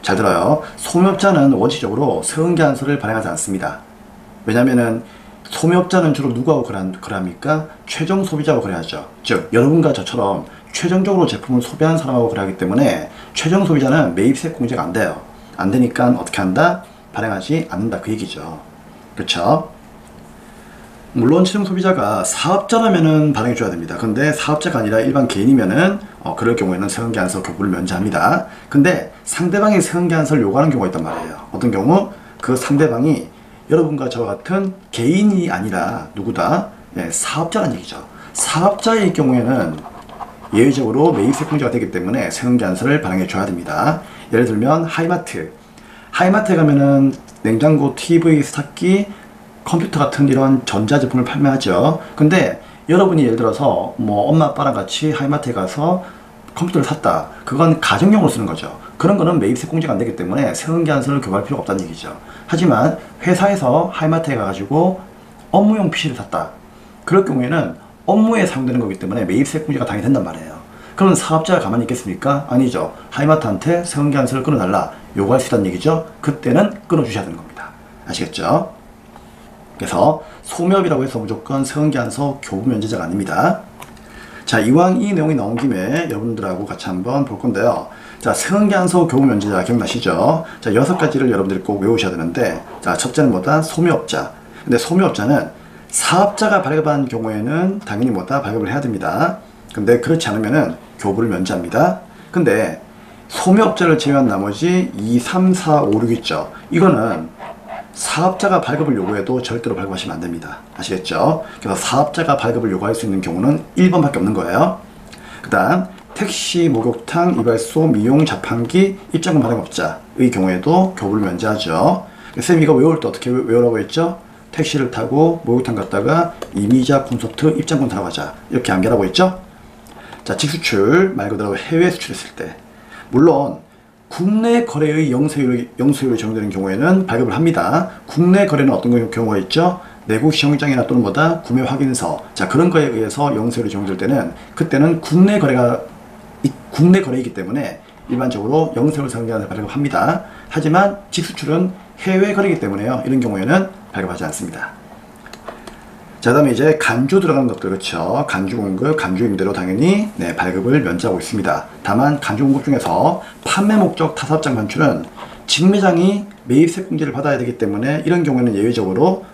잘 들어요. 소매업자는 원칙적으로 세금계산서를 발행하지 않습니다. 왜냐면은 소매업자는 주로 누구하고 거래합니까? 최종 소비자하고 거래하죠. 즉 여러분과 저처럼 최종적으로 제품을 소비한 사람하고 거래하기 때문에 최종 소비자는 매입세 공제가 안 돼요. 안 되니까 어떻게 한다? 발행하지 않는다 그 얘기죠. 그렇죠? 물론 최종 소비자가 사업자라면은 발행해 줘야 됩니다. 근데 사업자가 아니라 일반 개인이면은 그럴 경우에는 세금계산서 교부를 면제합니다. 근데 상대방이 세금계산서를 요구하는 경우가 있단 말이에요. 어떤 경우? 그 상대방이 여러분과 저와 같은 개인이 아니라 누구다? 예, 사업자라는 얘기죠. 사업자의 경우에는 예외적으로 매입세 공제가 되기 때문에 세금계산서를 발행해 줘야 됩니다. 예를 들면 하이마트에 가면은 냉장고, TV, 세탁기, 컴퓨터 같은 이런 전자제품을 판매하죠. 근데 여러분이 예를 들어서 엄마 아빠랑 같이 하이마트에 가서 컴퓨터를 샀다. 그건 가정용으로 쓰는 거죠. 그런 거는 매입세 공제가 안 되기 때문에 세금계산서를 교부할 필요가 없다는 얘기죠. 하지만 회사에서 하이마트에 가가지고 업무용 PC를 샀다. 그럴 경우에는 업무에 사용되는 거기 때문에 매입세 공제가 당연히 된단 말이에요. 그럼 사업자가 가만히 있겠습니까? 아니죠. 하이마트한테 세금계산서를 끊어달라 요구할 수 있다는 얘기죠. 그때는 끊어주셔야 되는 겁니다. 아시겠죠? 그래서 소매업이라고 해서 무조건 세금계산서 교부 면제자가 아닙니다. 자, 이왕 이 내용이 나온 김에 여러분들하고 같이 한번 볼 건데요. 자, 세금계산서 교부 면제자 기억나시죠? 자, 6가지를 여러분들이 꼭 외우셔야 되는데, 자, 첫째는 뭐다? 소매업자. 근데 소매업자는 사업자가 발급한 경우에는 당연히 뭐다? 발급을 해야 됩니다. 근데 그렇지 않으면은 교부를 면제합니다. 근데 소매업자를 제외한 나머지 2, 3, 4, 5, 6 있죠. 이거는 사업자가 발급을 요구해도 절대로 발급하시면 안 됩니다. 아시겠죠? 그래서 사업자가 발급을 요구할 수 있는 경우는 1번밖에 없는 거예요. 그 다음 택시, 목욕탕, 이발소, 미용, 자판기, 입장권 발행업자의 경우에도 교부를 면제하죠. 쌤 이거 외울 때 어떻게 외우라고 했죠? 택시를 타고 목욕탕 갔다가 이미자, 콘서트, 입장권 타러 가자. 이렇게 암기하라고 했죠? 자, 직수출 말 그대로 해외 수출했을 때 물론 국내 거래의 영세율이 적용되는 경우에는 발급을 합니다. 국내 거래는 어떤 경우가 있죠? 내국 시험장이나 또는 뭐다 구매 확인서, 자 그런 거에 의해서 영세율이 적용될 때는 그때는 국내 거래이기 때문에 일반적으로 영세율 세금계산서를 발급합니다. 하지만 직수출은 해외 거래이기 때문에요. 이런 경우에는 발급하지 않습니다. 자, 다음에 이제 간주 들어가는 것들, 그렇죠. 간주 공급, 간주 임대로 당연히 발급을 면제하고 있습니다. 다만 간주 공급 중에서 판매 목적 타사업장 반출은 직매장이 매입세 공제를 받아야 되기 때문에 이런 경우에는 예외적으로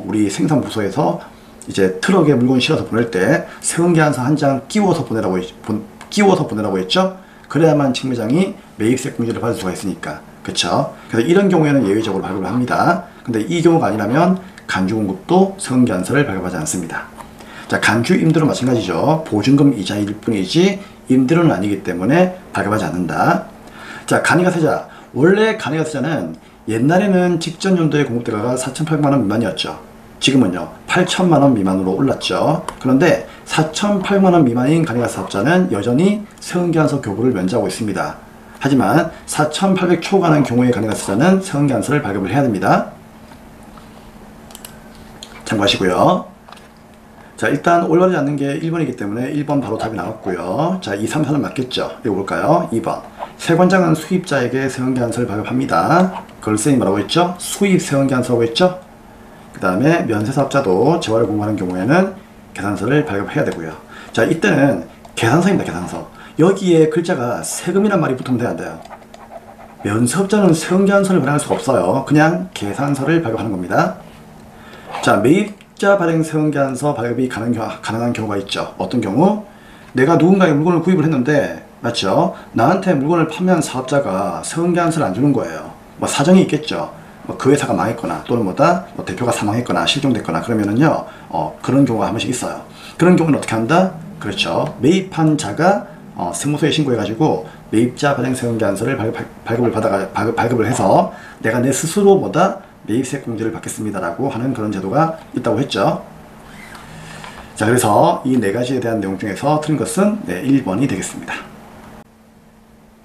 우리 생산부서에서 이제 트럭에 물건 실어서 보낼 때 세금계산서 한 장 끼워서 보내라고 했죠. 그래야만 직매장이 매입세 공제를 받을 수가 있으니까, 그렇죠. 그래서 이런 경우에는 예외적으로 발급을 합니다. 근데 이 경우가 아니라면 간주 공급도 세금계산서를 발급하지 않습니다. 자, 간주 임대로 마찬가지죠. 보증금 이자일 뿐이지 임대료는 아니기 때문에 발급하지 않는다. 자, 간이가세자. 원래 간이가세자는 옛날에는 직전 연도의 공급대가가 4,800만원 미만이었죠. 지금은요 8,000만원 미만으로 올랐죠. 그런데 4,800만원 미만인 간이가사업자는 여전히 세금계산서 교부를 면제하고 있습니다. 하지만 4,800 초과하는 경우의 간이가세자는 세금계산서를 발급을 해야 됩니다. 참고하시고요. 자, 일단 올바르지 않는 게 1번이기 때문에 1번 바로 답이 나왔고요. 자, 2, 3, 4는 맞겠죠? 이거 볼까요? 2번. 세관장은 수입자에게 세금계산서를 발급합니다. 그걸 쌤이 뭐라고 했죠? 수입 세금계산서라고 했죠? 그 다음에 면세사업자도 재화를 공부하는 경우에는 계산서를 발급해야 되고요. 자, 이때는 계산서입니다. 계산서. 여기에 글자가 세금이란 말이 붙으면 돼야 돼요. 면세업자는 세금계산서를 발행할 수가 없어요. 그냥 계산서를 발급하는 겁니다. 자, 매입자 발행 세금계산서 발급이 가능한 경우가 있죠. 어떤 경우? 내가 누군가의 물건을 구입을 했는데, 맞죠? 나한테 물건을 판매한 사업자가 세금계산서를 안 주는 거예요. 뭐 사정이 있겠죠. 뭐 그 회사가 망했거나 또는 뭐다 뭐 대표가 사망했거나 실종됐거나 그러면은요 그런 경우가 한 번씩 있어요. 그런 경우는 어떻게 한다? 그렇죠. 매입한 자가 세무서에 신고해가지고 매입자 발행 세금계산서를 발급을 해서 내가 내 스스로 뭐다 매입세 공제를 받겠습니다라고 하는 그런 제도가 있다고 했죠. 자, 그래서 이 네 가지에 대한 내용 중에서 틀린 것은 1번이 되겠습니다.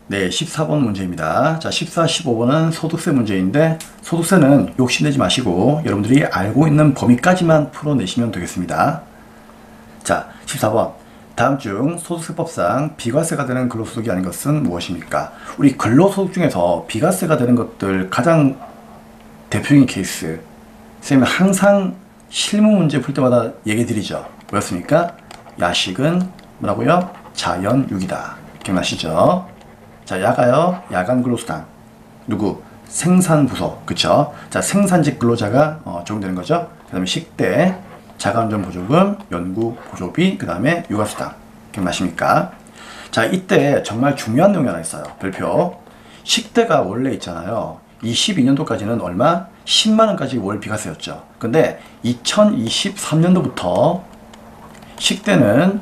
네, 14번 문제입니다. 자, 14, 15번은 소득세 문제인데 소득세는 욕심내지 마시고 여러분들이 알고 있는 범위까지만 풀어내시면 되겠습니다. 자, 14번. 다음 중 소득세법상 비과세가 되는 근로소득이 아닌 것은 무엇입니까? 우리 근로소득 중에서 비과세가 되는 것들 가장 대표적인 케이스, 선생님은 항상 실무 문제 풀 때마다 얘기 드리죠. 뭐였습니까? 야식은 뭐라고요? 자연유기다. 기억나시죠? 자, 야가요, 야간 근로수당. 누구? 생산부서. 그쵸? 자, 생산직 근로자가 적용되는 거죠. 그 다음에 식대, 자가운전 보조금, 연구보조비, 그 다음에 육아수당. 기억나십니까? 자, 이때 정말 중요한 내용이 하나 있어요. 별표. 식대가 원래 있잖아요. 22년도까지는 얼마? 10만원까지 월 비과세였죠. 근데 2023년도부터 식대는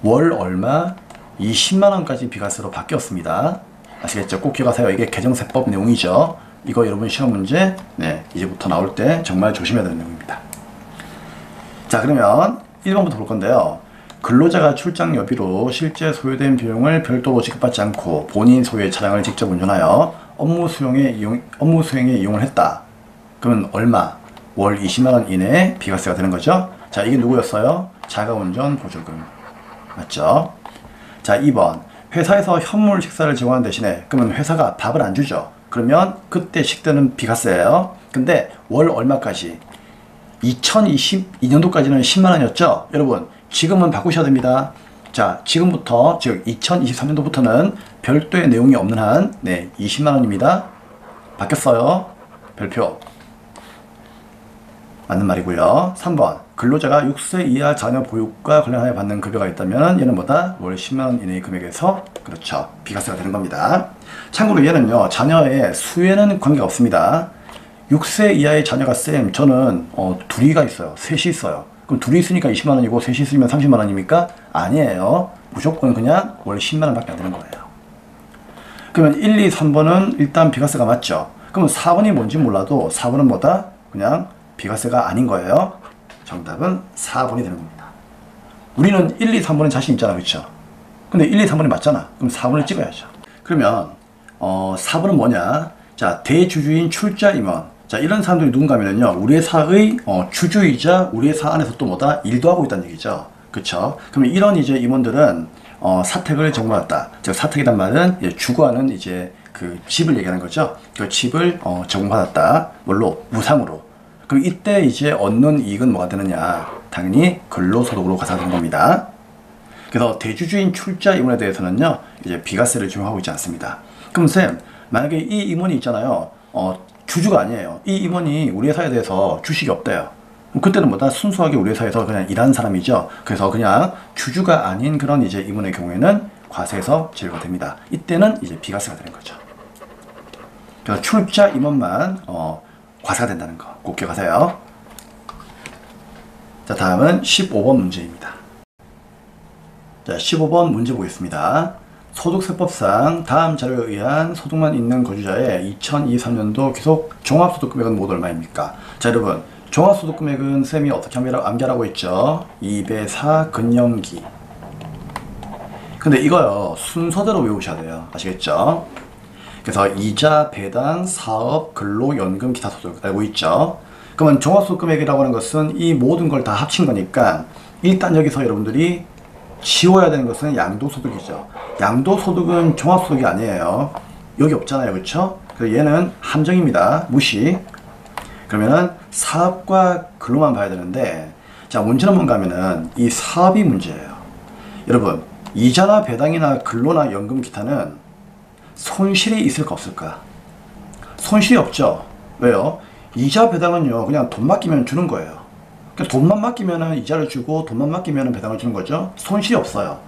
월 얼마? 20만원까지 비과세로 바뀌었습니다. 아시겠죠? 꼭 기억하세요. 이게 개정세법 내용이죠. 이거 여러분 시험 문제 이제부터 나올 때 정말 조심해야 되는 내용입니다. 자, 그러면 1번부터 볼 건데요. 근로자가 출장 여비로 실제 소요된 비용을 별도로 지급받지 않고 본인 소유의 차량을 직접 운전하여 업무 수행에 이용을 했다. 그러면 얼마? 월 20만원 이내에 비과세가 되는 거죠. 자, 이게 누구였어요? 자가운전 보조금. 맞죠? 자, 2번. 회사에서 현물 식사를 제공하는 대신에 그러면 회사가 밥을 안 주죠. 그러면 그때 식대는 비과세예요. 근데 월 얼마까지? 2022년도까지는 10만원이었죠. 여러분, 지금은 바꾸셔야 됩니다. 자, 지금부터, 즉 2023년도부터는 별도의 내용이 없는 한 20만원입니다. 바뀌었어요. 별표. 맞는 말이고요. 3번. 근로자가 6세 이하 자녀 보육과 관련하여 받는 급여가 있다면 얘는 뭐다? 월 10만원 이내의 금액에서 그렇죠. 비과세가 되는 겁니다. 참고로 얘는요. 자녀의 수에는 관계가 없습니다. 6세 이하의 자녀가 쌤 저는 둘이가 있어요. 셋이 있어요. 그럼 둘이 있으니까 20만원이고 셋이 있으면 30만원입니까? 아니에요. 무조건 그냥 월 10만원밖에 안 되는 거예요. 그러면 1, 2, 3번은 일단 비과세가 맞죠. 그러면 4번이 뭔지 몰라도 4번은 뭐다? 그냥 비과세가 아닌 거예요. 정답은 4번이 되는 겁니다. 우리는 1, 2, 3번에 자신 있잖아. 그렇죠? 근데 1, 2, 3번이 맞잖아. 그럼 4번을 찍어야죠. 그러면 4번은 뭐냐? 자, 대주주인 출자 임원. 자, 이런 사람들이 누군가면요, 우리 회사의 주주이자 우리 회사 안에서 또 뭐다? 일도 하고 있다는 얘기죠. 그쵸? 그러면 이런 이제 임원들은 사택을 제공받았다. 즉, 사택이란 말은 주거하는 이제 그 집을 얘기하는 거죠. 그 집을 제공받았다. 뭘로? 무상으로. 그럼 이때 이제 얻는 이익은 뭐가 되느냐? 당연히 근로소득으로 가산되는 겁니다. 그래서 대주주인 출자 임원에 대해서는요, 이제 비과세를 적용하고 있지 않습니다. 그럼 쌤, 만약에 이 임원이 있잖아요. 주주가 아니에요. 이 임원이 우리 회사에 대해서 주식이 없대요. 그럼 그때는 뭐다? 순수하게 우리 회사에서 그냥 일하는 사람이죠. 그래서 그냥 주주가 아닌 그런 이제 임원의 경우에는 과세에서 제외가 됩니다. 이때는 이제 비과세가 되는 거죠. 그래서 출자 임원만 과세가 된다는 거 꼭 기억하세요. 자, 다음은 15번 문제입니다. 자, 15번 문제 보겠습니다. 소득세법상 다음 자료에 의한 소득만 있는 거주자의 2023년도 기속 종합소득금액은 모두 얼마입니까? 자, 여러분, 종합소득금액은 쌤이 어떻게 암기하라고 했죠? 2배 4 근영기. 근데 이거요, 순서대로 외우셔야 돼요. 아시겠죠? 그래서 이자, 배당, 사업, 근로, 연금, 기타 소득 알고 있죠? 그러면 종합소득금액이라고 하는 것은 이 모든 걸 다 합친 거니까 일단 여기서 여러분들이 지워야 되는 것은 양도소득이죠. 양도소득은 종합소득이 아니에요. 여기 없잖아요. 그렇죠? 그래서 얘는 함정입니다. 무시. 그러면은 사업과 근로만 봐야 되는데, 자, 문제는 뭔가 하면은 이 사업이 문제예요. 여러분, 이자나 배당이나 근로나 연금 기타는 손실이 있을까 없을까? 손실이 없죠. 왜요? 이자 배당은요, 그냥 돈 맡기면 주는 거예요. 그러니까 돈만 맡기면은 이자를 주고 돈만 맡기면은 배당을 주는 거죠. 손실이 없어요.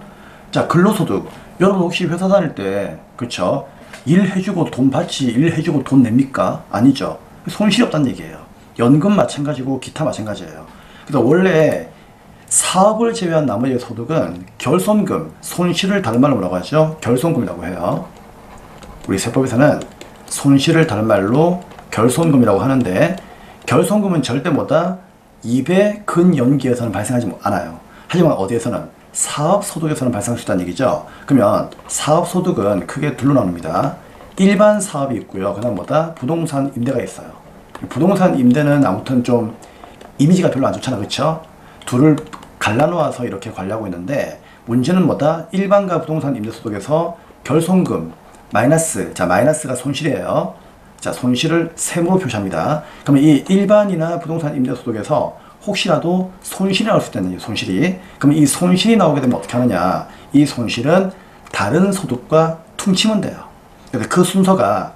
자, 근로소득. 여러분 혹시 회사 다닐 때, 그쵸? 일해주고 돈 받지, 일해주고 돈 냅니까? 아니죠. 손실이 없다는 얘기예요. 연금 마찬가지고 기타 마찬가지예요. 그래서 원래 사업을 제외한 나머지 소득은 결손금, 손실을 다른 말로 뭐라고 하죠? 결손금이라고 해요. 우리 세법에서는 손실을 다른 말로 결손금이라고 하는데, 결손금은 절대 뭐다? 2배 근연기에서는 발생하지 않아요. 하지만 어디에서는? 사업소득에서는 발생할 수 있다는 얘기죠. 그러면 사업소득은 크게 둘로 나눕니다. 일반 사업이 있고요. 그 다음 뭐다? 부동산 임대가 있어요. 부동산 임대는 아무튼 좀 이미지가 별로 안 좋잖아. 그쵸? 둘을 갈라놓아서 이렇게 관리하고 있는데, 문제는 뭐다? 일반과 부동산 임대소득에서 결손금, 마이너스. 자, 마이너스가 손실이에요. 자, 손실을 세모로 표시합니다. 그러면 이 일반이나 부동산 임대소득에서 혹시라도 손실이 나올 수 있다는 얘기예요. 손실이. 그러면 이 손실이 나오게 되면 어떻게 하느냐? 이 손실은 다른 소득과 퉁치면 돼요. 그래서 그 순서가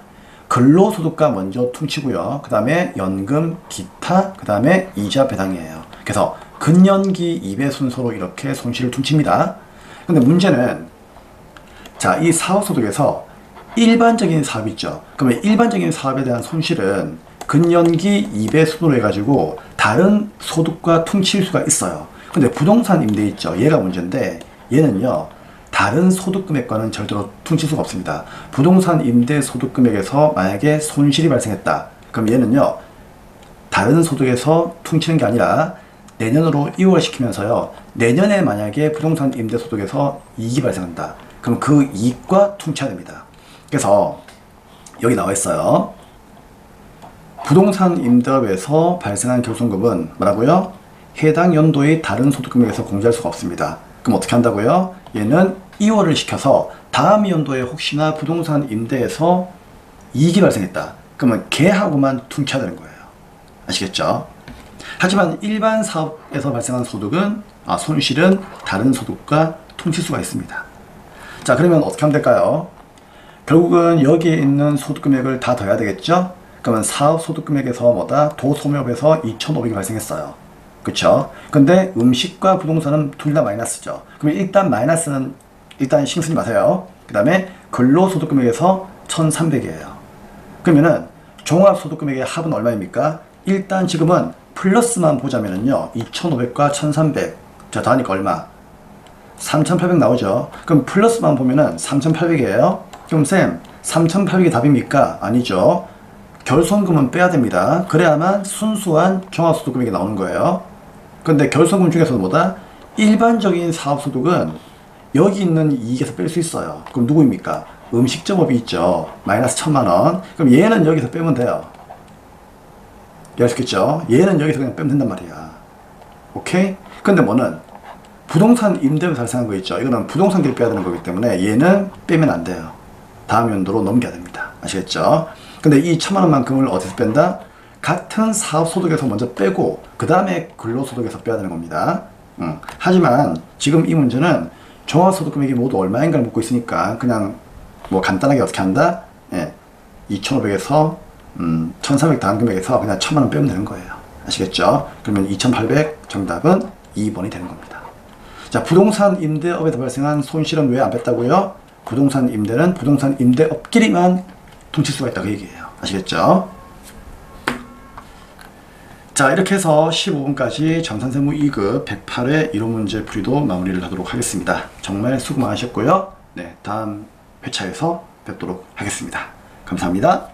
근로소득과 먼저 퉁치고요. 그 다음에 연금, 기타, 그 다음에 이자 배당이에요. 그래서 근연기 2배 순서로 이렇게 손실을 퉁칩니다. 근데 문제는, 자, 이 사업소득에서 일반적인 사업이 있죠. 그러면 일반적인 사업에 대한 손실은 근연기 2배 순으로 해가지고 다른 소득과 퉁칠 수가 있어요. 근데 부동산 임대 있죠. 얘가 문제인데, 얘는요, 다른 소득금액과는 절대로 퉁칠 수가 없습니다. 부동산 임대 소득금액에서 만약에 손실이 발생했다. 그럼 얘는요, 다른 소득에서 퉁치는 게 아니라 내년으로 이월시키면서요, 내년에 만약에 부동산 임대 소득에서 이익이 발생한다. 그럼 그 이익과 퉁쳐야 됩니다. 그래서 여기 나와 있어요. 부동산 임대업에서 발생한 결손금은 뭐라고요? 해당 연도의 다른 소득금액에서 공제할 수가 없습니다. 그럼 어떻게 한다고요? 얘는 이월을 시켜서 다음 연도에 혹시나 부동산 임대에서 이익이 발생했다. 그러면 걔하고만 퉁쳐야 되는 거예요. 아시겠죠? 하지만 일반 사업에서 발생한 소득은, 손실은 다른 소득과 퉁칠 수가 있습니다. 자, 그러면 어떻게 하면 될까요? 결국은 여기에 있는 소득금액을 다 더해야 되겠죠? 그러면 사업소득금액에서 뭐다? 도소매업에서 2,500이 발생했어요. 그쵸? 근데 음식과 부동산은 둘 다 마이너스죠. 그러면 일단 마이너스는 일단 신경 쓰지 마세요. 그 다음에 근로소득금액에서 1,300이에요. 그러면은 종합소득금액의 합은 얼마입니까? 일단 지금은 플러스만 보자면은요, 2,500과 1,300. 자, 더하니까 얼마? 3,800 나오죠. 그럼 플러스만 보면은 3,800이에요. 그럼 쌤, 3,800이 답입니까? 아니죠. 결손금은 빼야 됩니다. 그래야만 순수한 종합소득금액이 나오는 거예요. 근데 결손금 중에서도 뭐다? 일반적인 사업소득은 여기 있는 이익에서 뺄 수 있어요. 그럼 누구입니까? 음식점업이 있죠. 마이너스 1,000만 원. 그럼 얘는 여기서 빼면 돼요. 이해하셨겠죠? 얘는 여기서 그냥 빼면 된단 말이야. 오케이? 근데 뭐는 부동산 임대로 발생한 거 있죠? 이거는 부동산 기를 빼야 되는 거기 때문에 얘는 빼면 안 돼요. 다음 연도로 넘겨야 됩니다. 아시겠죠? 근데 이 1,000만 원만큼을 어디서 뺀다? 같은 사업소득에서 먼저 빼고 그 다음에 근로소득에서 빼야 되는 겁니다. 하지만 지금 이 문제는 종합소득 금액이 모두 얼마인가를 묻고 있으니까 그냥 뭐 간단하게 어떻게 한다? 2,500에서 1,300 다음 금액에서 그냥 1,000만 원 빼면 되는 거예요. 아시겠죠? 그러면 2,800 정답은 2번이 되는 겁니다. 자, 부동산 임대업에서 발생한 손실은 왜 안 뺐다고요? 부동산 임대는 부동산 임대업끼리만 퉁칠 수가 있다 그 얘기예요. 아시겠죠? 자, 이렇게 해서 15분까지 정산세무 2급 108회 이론 문제 풀이도 마무리를 하도록 하겠습니다. 정말 수고 많으셨고요. 네, 다음 회차에서 뵙도록 하겠습니다. 감사합니다.